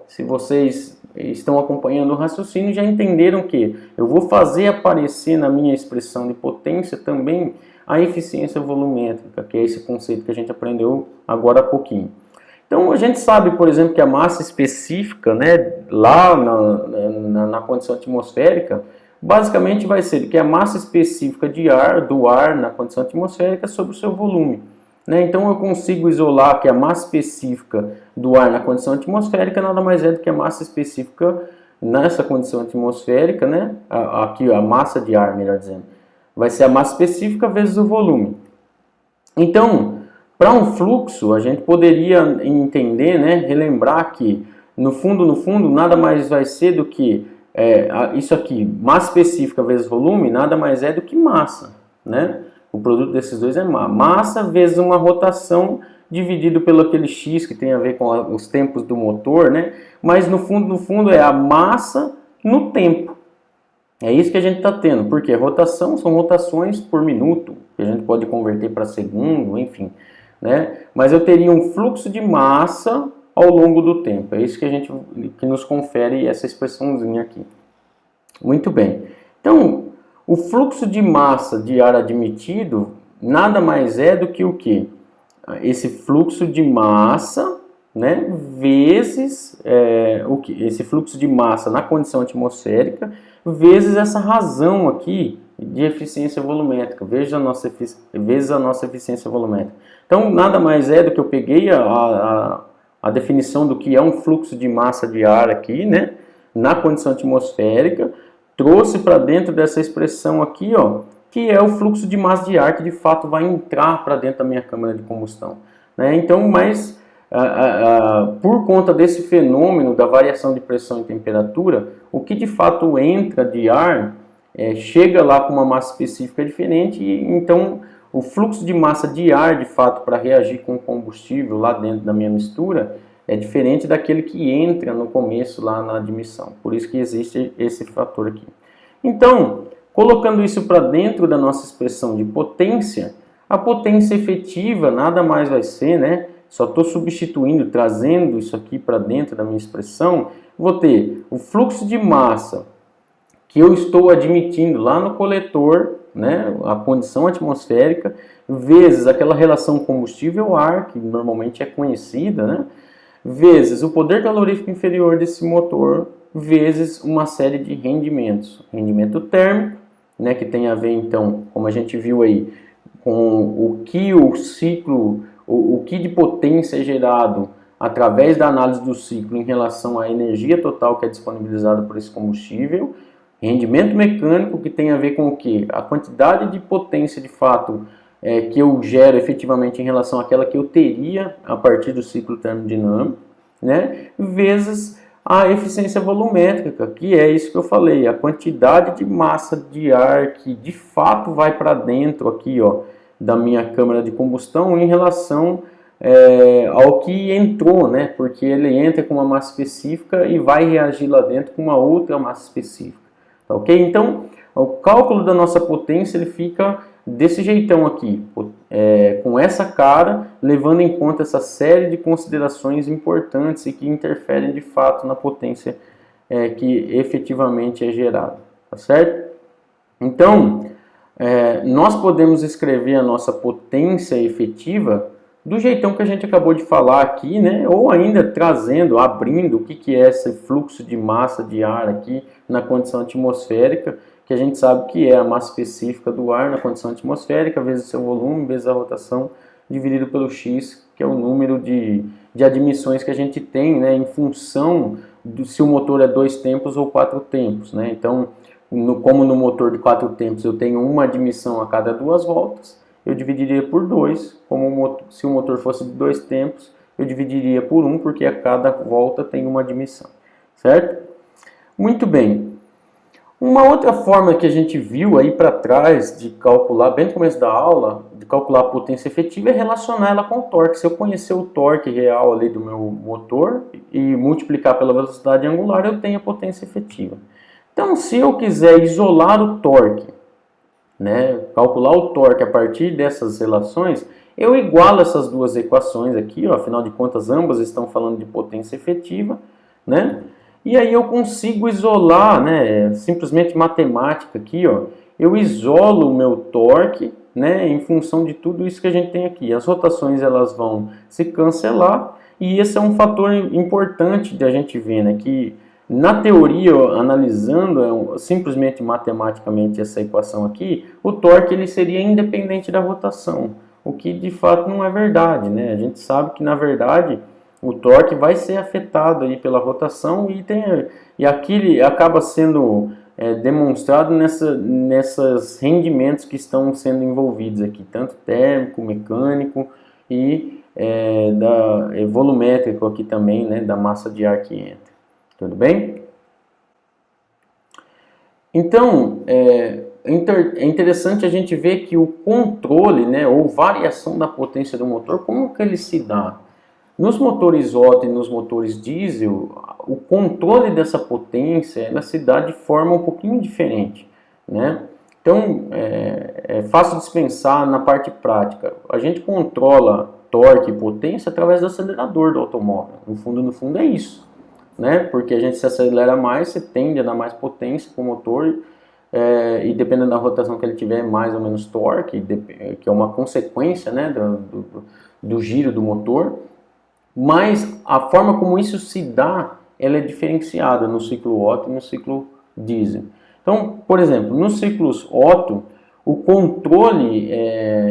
Se vocês estão acompanhando o raciocínio, já entenderam que eu vou fazer aparecer na minha expressão de potência também a eficiência volumétrica, que é esse conceito que a gente aprendeu agora há pouquinho. Então, a gente sabe, por exemplo, que a massa específica, né, lá na condição atmosférica, basicamente vai ser que a massa específica do ar na condição atmosférica sobre o seu volume. Né? Então, eu consigo isolar que a massa específica do ar na condição atmosférica nada mais é do que a massa específica nessa condição atmosférica, né? Aqui a massa de ar, melhor dizendo, vai ser a massa específica vezes o volume. Então, para um fluxo, a gente poderia entender, né, relembrar que, no fundo, nada mais vai ser do que isso aqui, massa específica vezes volume, nada mais é do que massa, né? O produto desses dois é massa vezes uma rotação dividido pelo aquele x que tem a ver com os tempos do motor, né? Mas no fundo é a massa no tempo. É isso que a gente está tendo, porque rotação são rotações por minuto, que a gente pode converter para segundo, enfim, né? Mas eu teria um fluxo de massa ao longo do tempo. É isso que nos confere essa expressãozinha aqui. Muito bem. Então, o fluxo de massa de ar admitido nada mais é do que o quê? Esse fluxo de massa, né, vezes esse fluxo de massa na condição atmosférica, vezes essa razão aqui de eficiência volumétrica, vezes a nossa eficiência volumétrica. Então, nada mais é do que eu peguei a definição do que é um fluxo de massa de ar aqui, né, na condição atmosférica, trouxe para dentro dessa expressão aqui, ó, que é o fluxo de massa de ar que de fato vai entrar para dentro da minha câmara de combustão. Né? Então, mas por conta desse fenômeno da variação de pressão e temperatura, o que de fato entra de ar chega lá com uma massa específica diferente, e então o fluxo de massa de ar, de fato, para reagir com o combustível lá dentro da minha mistura, é diferente daquele que entra no começo lá na admissão. Por isso que existe esse fator aqui. Então, colocando isso para dentro da nossa expressão de potência, a potência efetiva nada mais vai ser, né? Só estou substituindo, trazendo isso aqui para dentro da minha expressão, vou ter o fluxo de massa que eu estou admitindo lá no coletor, né, a condição atmosférica, vezes aquela relação combustível-ar, que normalmente é conhecida, né, vezes o poder calorífico inferior desse motor, vezes uma série de rendimentos. Rendimento térmico, né, que tem a ver, então, como a gente viu aí, com o que o ciclo, o que de potência é gerado através da análise do ciclo em relação à energia total que é disponibilizada por esse combustível, rendimento mecânico, que tem a ver com o quê? A quantidade de potência de fato que eu gero efetivamente em relação àquela que eu teria a partir do ciclo termodinâmico, né? Vezes a eficiência volumétrica, que é isso que eu falei, a quantidade de massa de ar que de fato vai para dentro aqui, ó, da minha câmara de combustão em relação ao que entrou, né? Porque ele entra com uma massa específica e vai reagir lá dentro com uma outra massa específica, tá ok? Então, o cálculo da nossa potência ele fica desse jeitão aqui, com essa cara, levando em conta essa série de considerações importantes e que interferem de fato na potência que efetivamente é gerada, tá certo? Então, nós podemos escrever a nossa potência efetiva do jeitão que a gente acabou de falar aqui, né? Ou ainda trazendo, abrindo o que é esse fluxo de massa de ar aqui na condição atmosférica, que a gente sabe que é a massa específica do ar na condição atmosférica, vezes o seu volume, vezes a rotação, dividido pelo X, que é o número de admissões que a gente tem, né, em função se o motor é 2 tempos ou 4 tempos. Né? Então, como no motor de 4 tempos eu tenho uma admissão a cada 2 voltas, eu dividiria por 2, se o motor fosse de 2 tempos, eu dividiria por 1, porque a cada volta tem uma admissão, certo? Muito bem. Uma outra forma que a gente viu aí para trás de calcular, bem no começo da aula, de calcular a potência efetiva é relacionar ela com o torque. Se eu conhecer o torque real ali do meu motor e multiplicar pela velocidade angular, eu tenho a potência efetiva. Então, se eu quiser isolar o torque, né, calcular o torque a partir dessas relações, eu igualo essas duas equações aqui, ó, afinal de contas ambas estão falando de potência efetiva, né? E aí eu consigo isolar, né, simplesmente matemática aqui, ó, eu isolo o meu torque, né, em função de tudo isso que a gente tem aqui. As rotações elas vão se cancelar e esse é um fator importante de a gente ver, né, que na teoria, analisando simplesmente matematicamente essa equação aqui, o torque ele seria independente da rotação, o que de fato não é verdade, né? A gente sabe que na verdade o torque vai ser afetado aí pela rotação e aqui acaba sendo demonstrado nessas rendimentos que estão sendo envolvidos aqui, tanto térmico, mecânico e volumétrico aqui também, né, da massa de ar que entra. Tudo bem? Então, é interessante a gente ver que o controle, né, ou variação da potência do motor, como que ele se dá? Nos motores Otto e nos motores diesel, o controle dessa potência ela se dá de forma um pouquinho diferente, né? Então, é fácil dispensar na parte prática. A gente controla torque e potência através do acelerador do automóvel. No fundo é isso, né? Porque a gente se acelera mais, você tende a dar mais potência para o motor e dependendo da rotação que ele tiver, mais ou menos torque, que é uma consequência, né, do giro do motor. Mas a forma como isso se dá, ela é diferenciada no ciclo Otto e no ciclo diesel. Então, por exemplo, nos ciclos Otto, o controle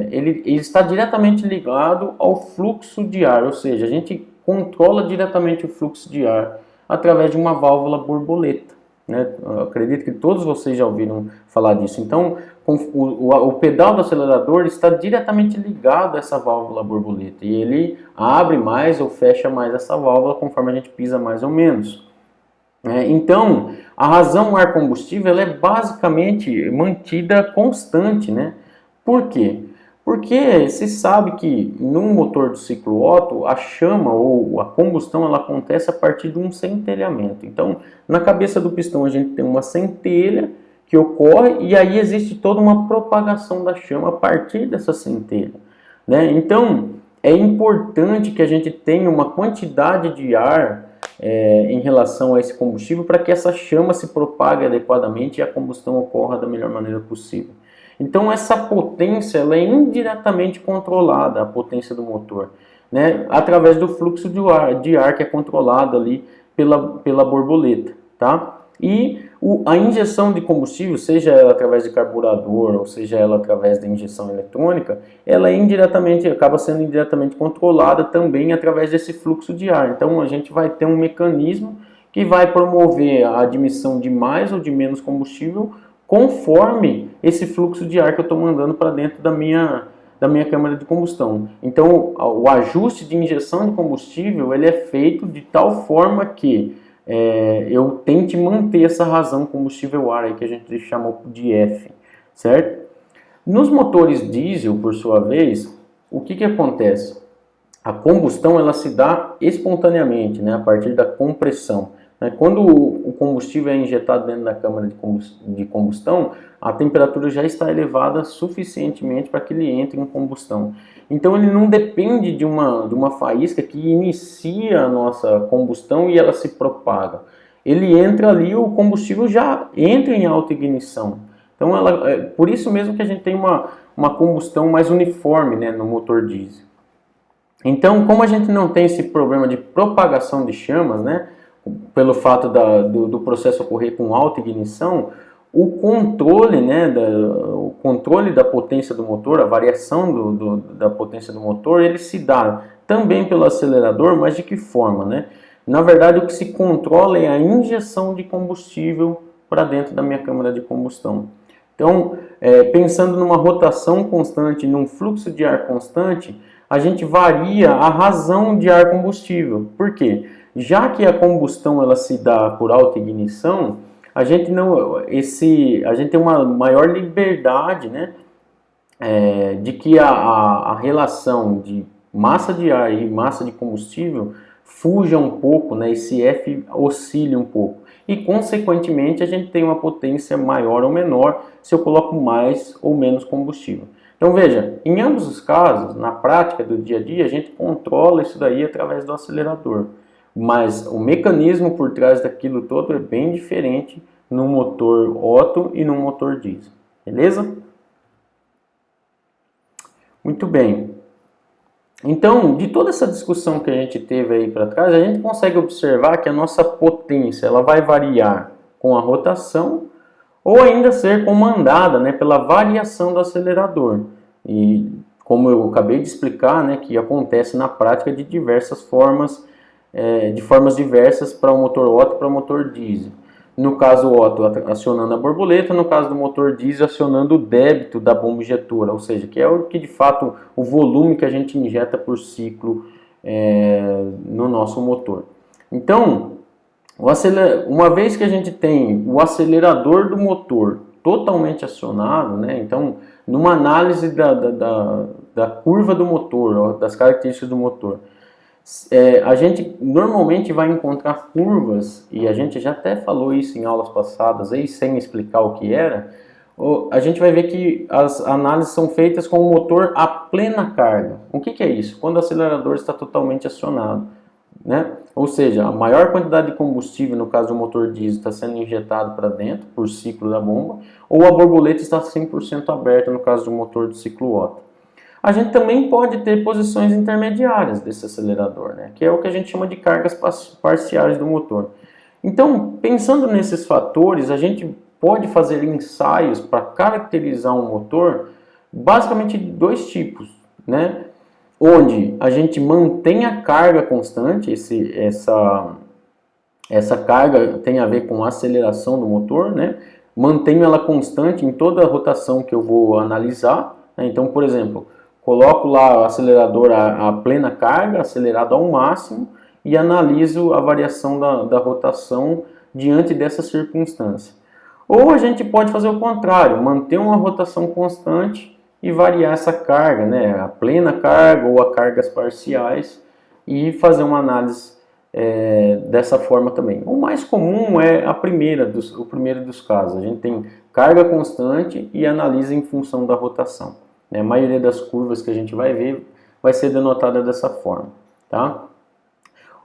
ele está diretamente ligado ao fluxo de ar, ou seja, a gente controla diretamente o fluxo de ar através de uma válvula borboleta, né? Eu acredito que todos vocês já ouviram falar disso. Então, o pedal do acelerador está diretamente ligado a essa válvula borboleta e ele abre mais ou fecha mais essa válvula conforme a gente pisa mais ou menos. Então, a razão ar-combustível é basicamente mantida constante, né? Por quê? Porque se sabe que num motor do ciclo Otto, a chama ou a combustão ela acontece a partir de um centelhamento. Então, na cabeça do pistão a gente tem uma centelha que ocorre e aí existe toda uma propagação da chama a partir dessa centelha, né? Então, é importante que a gente tenha uma quantidade de ar em relação a esse combustível para que essa chama se propague adequadamente e a combustão ocorra da melhor maneira possível. Então essa potência ela é indiretamente controlada, a potência do motor, né, através do fluxo de ar que é controlado ali pela borboleta, tá? E A injeção de combustível, seja ela através de carburador ou seja ela através da injeção eletrônica, ela é indiretamente, acaba sendo indiretamente controlada também através desse fluxo de ar. Então a gente vai ter um mecanismo que vai promover a admissão de mais ou de menos combustível conforme esse fluxo de ar que eu estou mandando para dentro da minha câmara de combustão. Então o ajuste de injeção de combustível ele é feito de tal forma que eu tente manter essa razão combustível-ar aí que a gente chamou de F, certo? Nos motores diesel, por sua vez, o que acontece? A combustão ela se dá espontaneamente, né, a partir da compressão. Quando o combustível é injetado dentro da câmara de combustão, a temperatura já está elevada suficientemente para que ele entre em combustão. Então ele não depende de uma faísca que inicia a nossa combustão e ela se propaga. Ele entra ali, o combustível já entra em autoignição. Então por isso mesmo que a gente tem uma combustão mais uniforme, né, no motor diesel. Então, como a gente não tem esse problema de propagação de chamas, né, pelo fato do processo ocorrer com autoignição, o controle, né, o controle da potência do motor, a variação da potência do motor, ele se dá também pelo acelerador, mas de que forma, né? Na verdade, o que se controla é a injeção de combustível para dentro da minha câmara de combustão. Então, pensando numa rotação constante, num fluxo de ar constante, a gente varia a razão de ar combustível. Por quê? Já que a combustão ela se dá por autoignição, a gente tem uma maior liberdade, né, de que a relação de massa de ar e massa de combustível fuja um pouco, né, esse F oscile um pouco. E, consequentemente, a gente tem uma potência maior ou menor se eu coloco mais ou menos combustível. Então, veja, em ambos os casos, na prática do dia a dia, a gente controla isso daí através do acelerador. Mas o mecanismo por trás daquilo todo é bem diferente no motor Otto e no motor diesel. Beleza? Muito bem. Então, de toda essa discussão que a gente teve aí para trás, a gente consegue observar que a nossa potência ela vai variar com a rotação ou ainda ser comandada, né, pela variação do acelerador. E como eu acabei de explicar, né, que acontece na prática de diversas formas, de formas diversas para o motor Otto e para o motor diesel. No caso Otto acionando a borboleta, no caso do motor diesel acionando o débito da bomba injetora, ou seja, que é o que de fato o volume que a gente injeta por ciclo no nosso motor. Então, uma vez que a gente tem o acelerador do motor totalmente acionado, né, então numa análise da curva do motor, das características do motor, a gente normalmente vai encontrar curvas, e a gente já até falou isso em aulas passadas, aí, sem explicar o que era, a gente vai ver que as análises são feitas com o motor a plena carga. O que é isso? Quando o acelerador está totalmente acionado, né? Ou seja, a maior quantidade de combustível, no caso do motor diesel, está sendo injetado para dentro, por ciclo da bomba, ou a borboleta está 100% aberta, no caso do motor do ciclo Otto. A gente também pode ter posições intermediárias desse acelerador, né? Que é o que a gente chama de cargas parciais do motor. Então, pensando nesses fatores, a gente pode fazer ensaios para caracterizar um motor basicamente de dois tipos, né? Onde a gente mantém a carga constante, essa carga tem a ver com a aceleração do motor, né? Mantenho ela constante em toda a rotação que eu vou analisar, né? Então, por exemplo, coloco lá o acelerador a plena carga, acelerado ao máximo, e analiso a variação da rotação diante dessa circunstância. Ou a gente pode fazer o contrário, manter uma rotação constante e variar essa carga, né, a plena carga ou a cargas parciais, e fazer uma análise dessa forma também. O mais comum é o primeiro dos casos, a gente tem carga constante e analisa em função da rotação. A maioria das curvas que a gente vai ver vai ser denotada dessa forma, tá?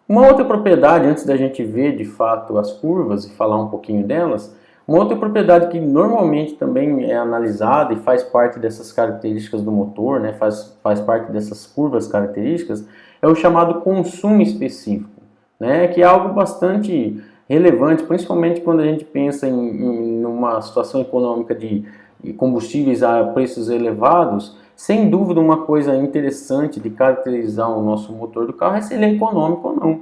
Uma outra propriedade, antes da gente ver de fato as curvas e falar um pouquinho delas, uma outra propriedade que normalmente também é analisada e faz parte dessas características do motor, né, faz parte dessas curvas características, é o chamado consumo específico, né, que é algo bastante relevantes, principalmente quando a gente pensa em uma situação econômica de combustíveis a preços elevados. Sem dúvida, uma coisa interessante de caracterizar o nosso motor do carro é se ele é econômico ou não,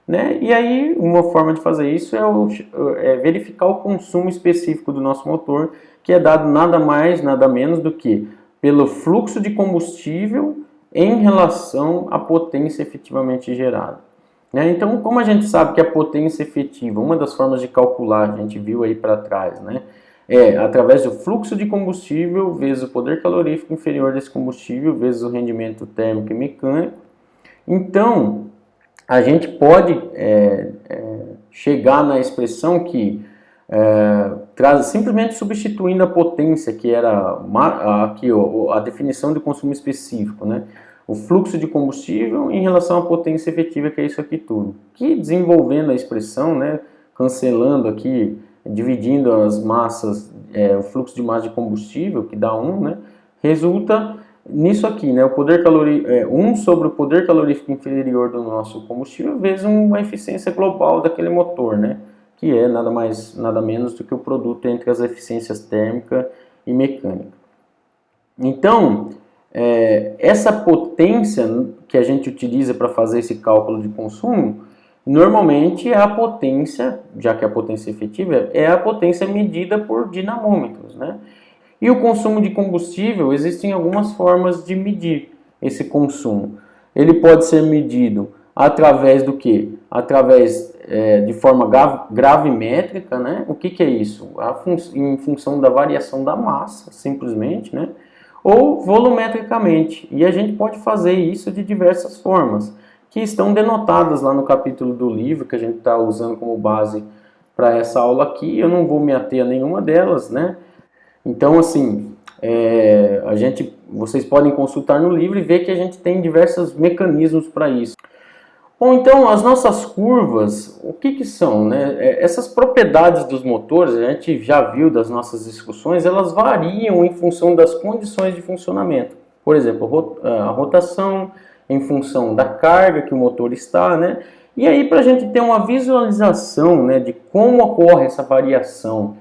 né? E aí, uma forma de fazer isso é verificar o consumo específico do nosso motor, que é dado nada mais, nada menos do que pelo fluxo de combustível em relação à potência efetivamente gerada, né? Então, como a gente sabe que a potência efetiva, uma das formas de calcular, a gente viu aí para trás, né, é através do fluxo de combustível vezes o poder calorífico inferior desse combustível vezes o rendimento térmico e mecânico. Então, a gente pode chegar na expressão que simplesmente substituindo a potência, que era aqui a definição de consumo específico, né? O fluxo de combustível em relação à potência efetiva, que é isso aqui tudo. Que desenvolvendo a expressão, né, cancelando aqui, dividindo as massas, o fluxo de massa de combustível, que dá 1, né, resulta nisso aqui, né, o poder 1 sobre o poder calorífico inferior do nosso combustível vezes uma eficiência global daquele motor, né, que é nada mais, nada menos do que o produto entre as eficiências térmica e mecânica. Então, essa potência que a gente utiliza para fazer esse cálculo de consumo, normalmente é a potência, já que a potência efetiva é a potência medida por dinamômetros, né? E o consumo de combustível, existem algumas formas de medir esse consumo. Ele pode ser medido através do quê? Através de forma gravimétrica, né? O que é isso? Em função da variação da massa, simplesmente, né? Ou volumetricamente. E a gente pode fazer isso de diversas formas, que estão denotadas lá no capítulo do livro, que a gente está usando como base para essa aula aqui. Eu não vou me ater a nenhuma delas, né? Então, assim, vocês podem consultar no livro e ver que a gente tem diversos mecanismos para isso. Bom, então, as nossas curvas, o que são, né? Essas propriedades dos motores, a gente já viu das nossas discussões, elas variam em função das condições de funcionamento. Por exemplo, a rotação, em função da carga que o motor está, né? E aí, para a gente ter uma visualização, né, de como ocorre essa variação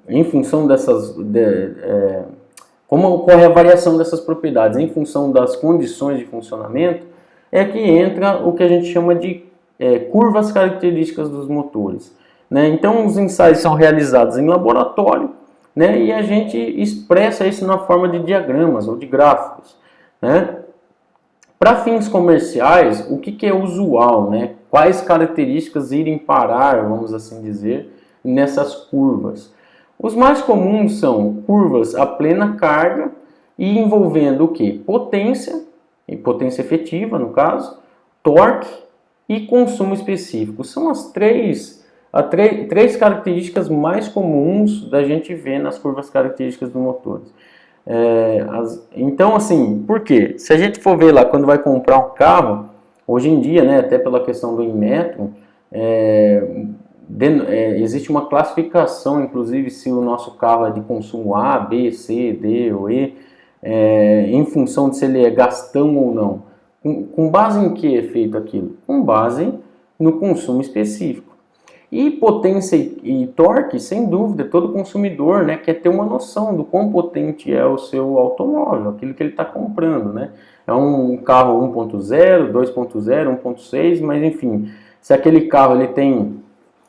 em função como ocorre a variação dessas propriedades em função das condições de funcionamento, é que entra o que a gente chama de curvas características dos motores, né? Então, os ensaios são realizados em laboratório, né? E a gente expressa isso na forma de diagramas ou de gráficos, né? Para fins comerciais, o que é usual, né? Quais características irem parar, vamos assim dizer, nessas curvas? Os mais comuns são curvas a plena carga e envolvendo o que? Potência, e potência efetiva no caso, torque e consumo específico. São as três características mais comuns da gente ver nas curvas características dos motores. Então, assim, por quê? Se a gente for ver lá quando vai comprar um carro, hoje em dia, né, até pela questão do Inmetro, existe uma classificação, inclusive se o nosso carro é de consumo A, B, C, D ou E, em função de se ele é gastão ou não. Com base em que é feito aquilo? Com base no consumo específico. E potência e torque, sem dúvida, todo consumidor, né, quer ter uma noção do quão potente é o seu automóvel, aquilo que ele está comprando, né? É um carro 1.0, 2.0, 1.6, mas enfim, se aquele carro ele tem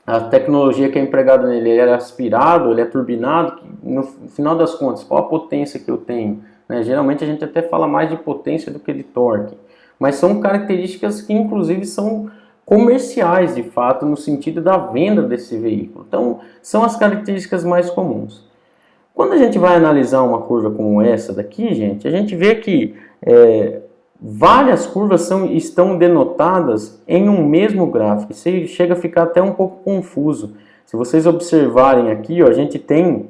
a tecnologia que é empregada nele, ele é aspirado, ele é turbinado, no final das contas, qual a potência que eu tenho? Né? Geralmente a gente até fala mais de potência do que de torque, mas são características que inclusive são comerciais de fato, no sentido da venda desse veículo. Então, são as características mais comuns. Quando a gente vai analisar uma curva como essa daqui, gente, a gente vê que várias curvas estão denotadas em um mesmo gráfico. Isso chega a ficar até um pouco confuso. Se vocês observarem aqui, ó, a gente tem,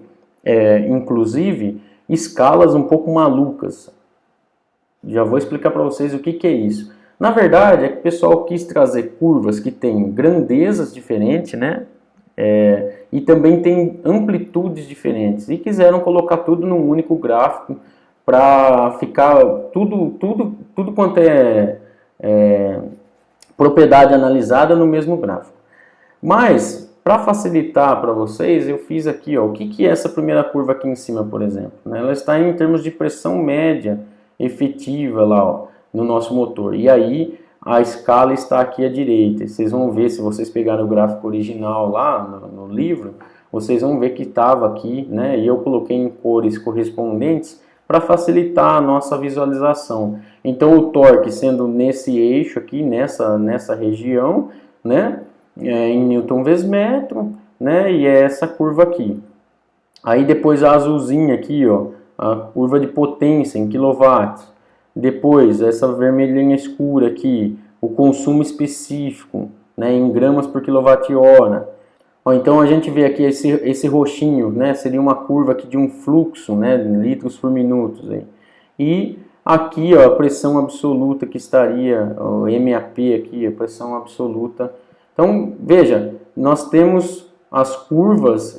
inclusive, escalas um pouco malucas. Já vou explicar para vocês o que é isso. Na verdade, é que o pessoal quis trazer curvas que têm grandezas diferentes, né? E também tem amplitudes diferentes. E quiseram colocar tudo num único gráfico para ficar tudo quanto é propriedade analisada no mesmo gráfico. Mas, para facilitar para vocês, eu fiz aqui, ó, o que é essa primeira curva aqui em cima, por exemplo? Né? Ela está em termos de pressão média efetiva lá, ó, no nosso motor. E aí, a escala está aqui à direita. Vocês vão ver, se vocês pegarem o gráfico original lá no livro, vocês vão ver que estava aqui, né? E eu coloquei em cores correspondentes para facilitar a nossa visualização. Então, o torque sendo nesse eixo aqui, nessa região, né? Em Newton vezes metro, né? E é essa curva aqui. Aí depois a azulzinha aqui, ó, a curva de potência em quilowatts. Depois essa vermelhinha escura aqui, o consumo específico, né, em gramas por quilowatt-hora. Então a gente vê aqui esse roxinho, né, seria uma curva aqui de um fluxo, né, litros por minuto. Aí. E aqui, ó, a pressão absoluta que estaria, o MAP aqui, a pressão absoluta. Então veja, nós temos as curvas,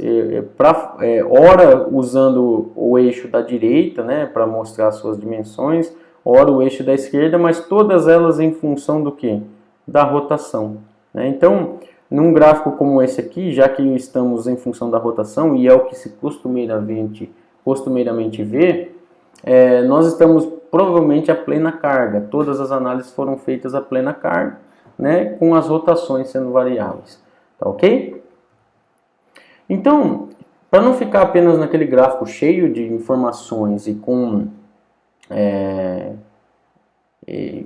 ora usando o eixo da direita, né, para mostrar suas dimensões, ora o eixo da esquerda, mas todas elas em função do que? Da rotação. Né? Então, num gráfico como esse aqui, já que estamos em função da rotação, e é o que se costumeiramente vê, nós estamos provavelmente a plena carga. Todas as análises foram feitas a plena carga, né, com as rotações sendo variáveis. Tá ok? Então, para não ficar apenas naquele gráfico cheio de informações e com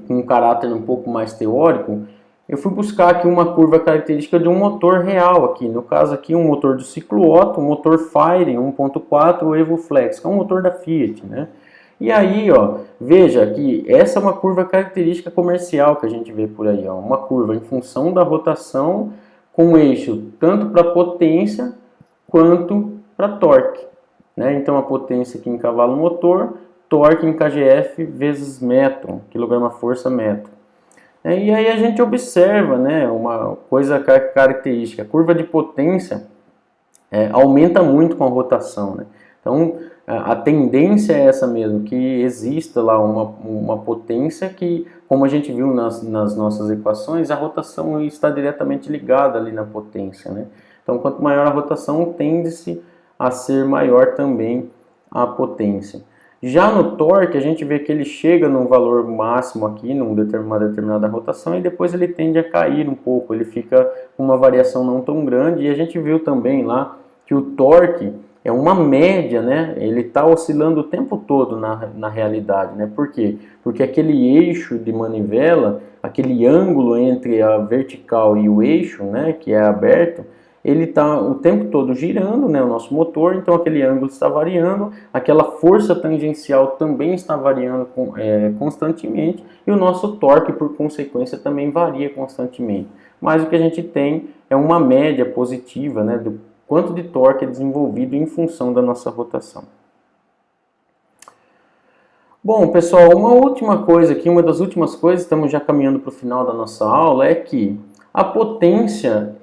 um caráter um pouco mais teórico, eu fui buscar aqui uma curva característica de um motor real aqui. No caso aqui, um motor do ciclo Otto, um motor Fire 1.4 Evo Flex, que é um motor da Fiat, né? E aí, ó, veja que essa é uma curva característica comercial que a gente vê por aí, ó, uma curva em função da rotação com eixo tanto para potência quanto para torque, né? Então a potência aqui em cavalo motor, torque em kgf vezes metro, quilograma-força metro. E aí a gente observa, né, uma coisa característica, a curva de potência aumenta muito com a rotação, né? Então a tendência é essa mesmo, que exista lá uma potência que, como a gente viu nas nossas equações, a rotação está diretamente ligada ali na potência, né? Então quanto maior a rotação, tende-se a ser maior também a potência. Já no torque, a gente vê que ele chega num valor máximo aqui, numa determinada rotação, e depois ele tende a cair um pouco, ele fica com uma variação não tão grande, e a gente viu também lá que o torque é uma média, né? Ele está oscilando o tempo todo na realidade, né? Por quê? Porque aquele eixo de manivela, aquele ângulo entre a vertical e o eixo, né, que é aberto, ele está o tempo todo girando, né, o nosso motor, então aquele ângulo está variando, aquela força tangencial também está variando constantemente, e o nosso torque, por consequência, também varia constantemente. Mas o que a gente tem é uma média positiva, né, do quanto de torque é desenvolvido em função da nossa rotação. Bom, pessoal, uma última coisa aqui, uma das últimas coisas, estamos já caminhando para o final da nossa aula, é que a potência,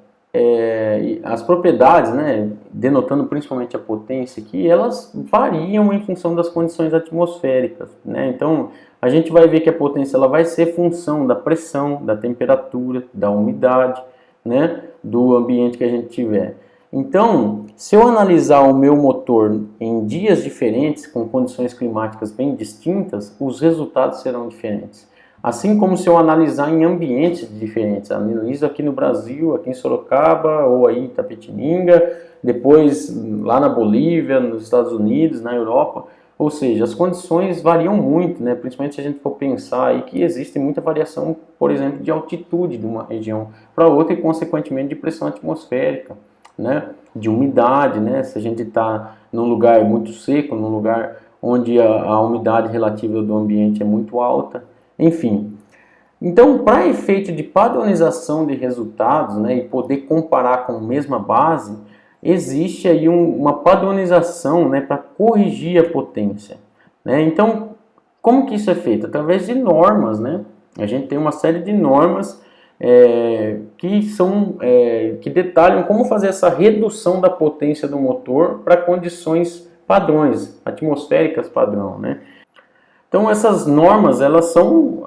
as propriedades, né, denotando principalmente a potência aqui, elas variam em função das condições atmosféricas, né? Então, a gente vai ver que a potência ela vai ser função da pressão, da temperatura, da umidade, né, do ambiente que a gente tiver. Então, se eu analisar o meu motor em dias diferentes, com condições climáticas bem distintas, os resultados serão diferentes. Assim como se eu analisar em ambientes diferentes, analiso aqui no Brasil, aqui em Sorocaba, ou aí em Itapetininga, depois lá na Bolívia, nos Estados Unidos, na Europa. Ou seja, as condições variam muito, né? Principalmente se a gente for pensar aí que existe muita variação, por exemplo, de altitude de uma região para outra e, consequentemente, de pressão atmosférica, né? De umidade, né? Se a gente está num lugar muito seco, num lugar onde a umidade relativa do ambiente é muito alta, enfim. Então, para efeito de padronização de resultados, né, e poder comparar com a mesma base, existe aí uma padronização, né, para corrigir a potência, né? Então, como que isso é feito? Através de normas, né? A gente tem uma série de normas que detalham como fazer essa redução da potência do motor para condições padrões, atmosféricas padrão, né? Então essas normas, elas são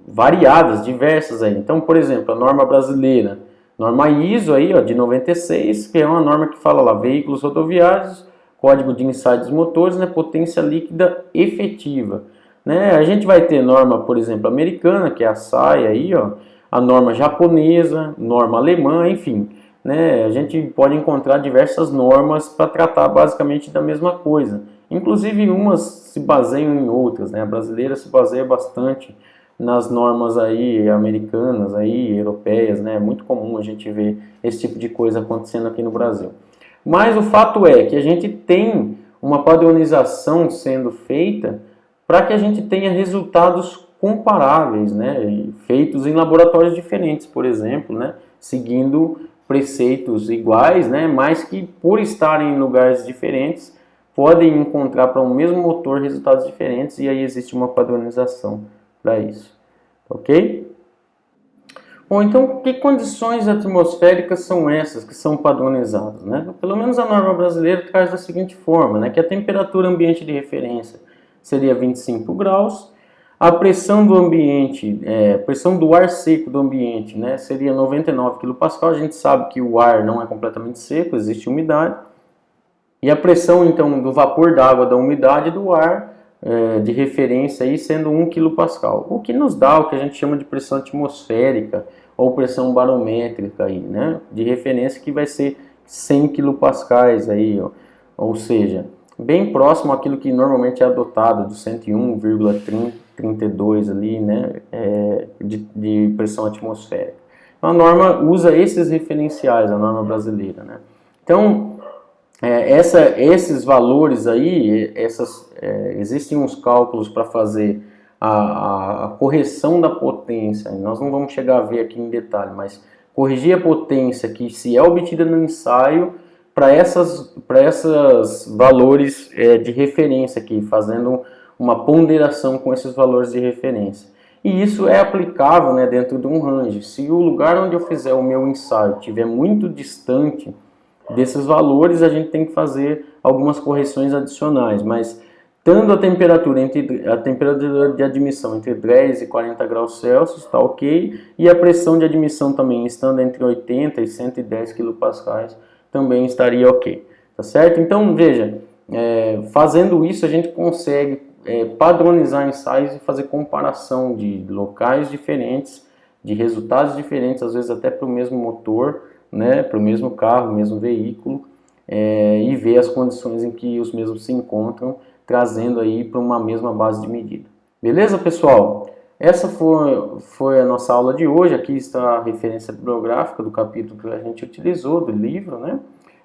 variadas, diversas aí. Então, por exemplo, a norma brasileira, Norma ISO aí, ó, de 96, que é uma norma que fala lá, veículos rodoviários, código de ensaio dos motores, né, potência líquida efetiva. Né? A gente vai ter norma, por exemplo, americana, que é a SAE aí, ó, a norma japonesa, norma alemã, enfim. Né? A gente pode encontrar diversas normas para tratar basicamente da mesma coisa. Inclusive umas se baseiam em outras, né? A brasileira se baseia bastante nas normas aí americanas, aí europeias, né? É muito comum a gente ver esse tipo de coisa acontecendo aqui no Brasil. Mas o fato é que a gente tem uma padronização sendo feita para que a gente tenha resultados comparáveis, né? Feitos em laboratórios diferentes, por exemplo, né? Seguindo preceitos iguais, né? Mas que por estarem em lugares diferentes podem encontrar para um mesmo motor resultados diferentes, e aí existe uma padronização para isso, ok? Bom, então que condições atmosféricas são essas que são padronizadas, né? Pelo menos a norma brasileira traz da seguinte forma, né? Que a temperatura ambiente de referência seria 25 graus, a pressão do ambiente, pressão do ar seco do ambiente, né, seria 99 kPa. A gente sabe que o ar não é completamente seco, existe umidade. E a pressão, então, do vapor d'água, da umidade do ar, de referência, aí, sendo 1 kPa. O que nos dá o que a gente chama de pressão atmosférica ou pressão barométrica, aí, né, de referência, que vai ser 100 kPa, aí, ó, ou seja, bem próximo àquilo que normalmente é adotado, do 101,32 ali, né, de pressão atmosférica. Então, a norma usa esses referenciais, a norma brasileira, né. Então, esses valores aí, existem uns cálculos para fazer a correção da potência. Nós não vamos chegar a ver aqui em detalhe, mas corrigir a potência que se é obtida no ensaio para esses valores de referência aqui, fazendo uma ponderação com esses valores de referência. E isso é aplicável, né, dentro de um range. Se o lugar onde eu fizer o meu ensaio estiver muito distante desses valores, a gente tem que fazer algumas correções adicionais, mas estando a temperatura de admissão entre 10 e 40 graus Celsius, está ok, e a pressão de admissão também estando entre 80 e 110 kPa, também estaria ok, tá certo? Então, veja, fazendo isso a gente consegue padronizar ensaios e fazer comparação de locais diferentes, de resultados diferentes, às vezes até para o mesmo motor, né, para o mesmo carro, mesmo veículo, e ver as condições em que os mesmos se encontram, trazendo aí para uma mesma base de medida. Beleza, pessoal? Essa foi a nossa aula de hoje. Aqui está a referência bibliográfica do capítulo que a gente utilizou, do livro, né?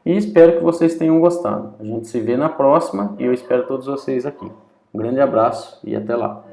E espero que vocês tenham gostado. A gente se vê na próxima e eu espero todos vocês aqui. Um grande abraço e até lá!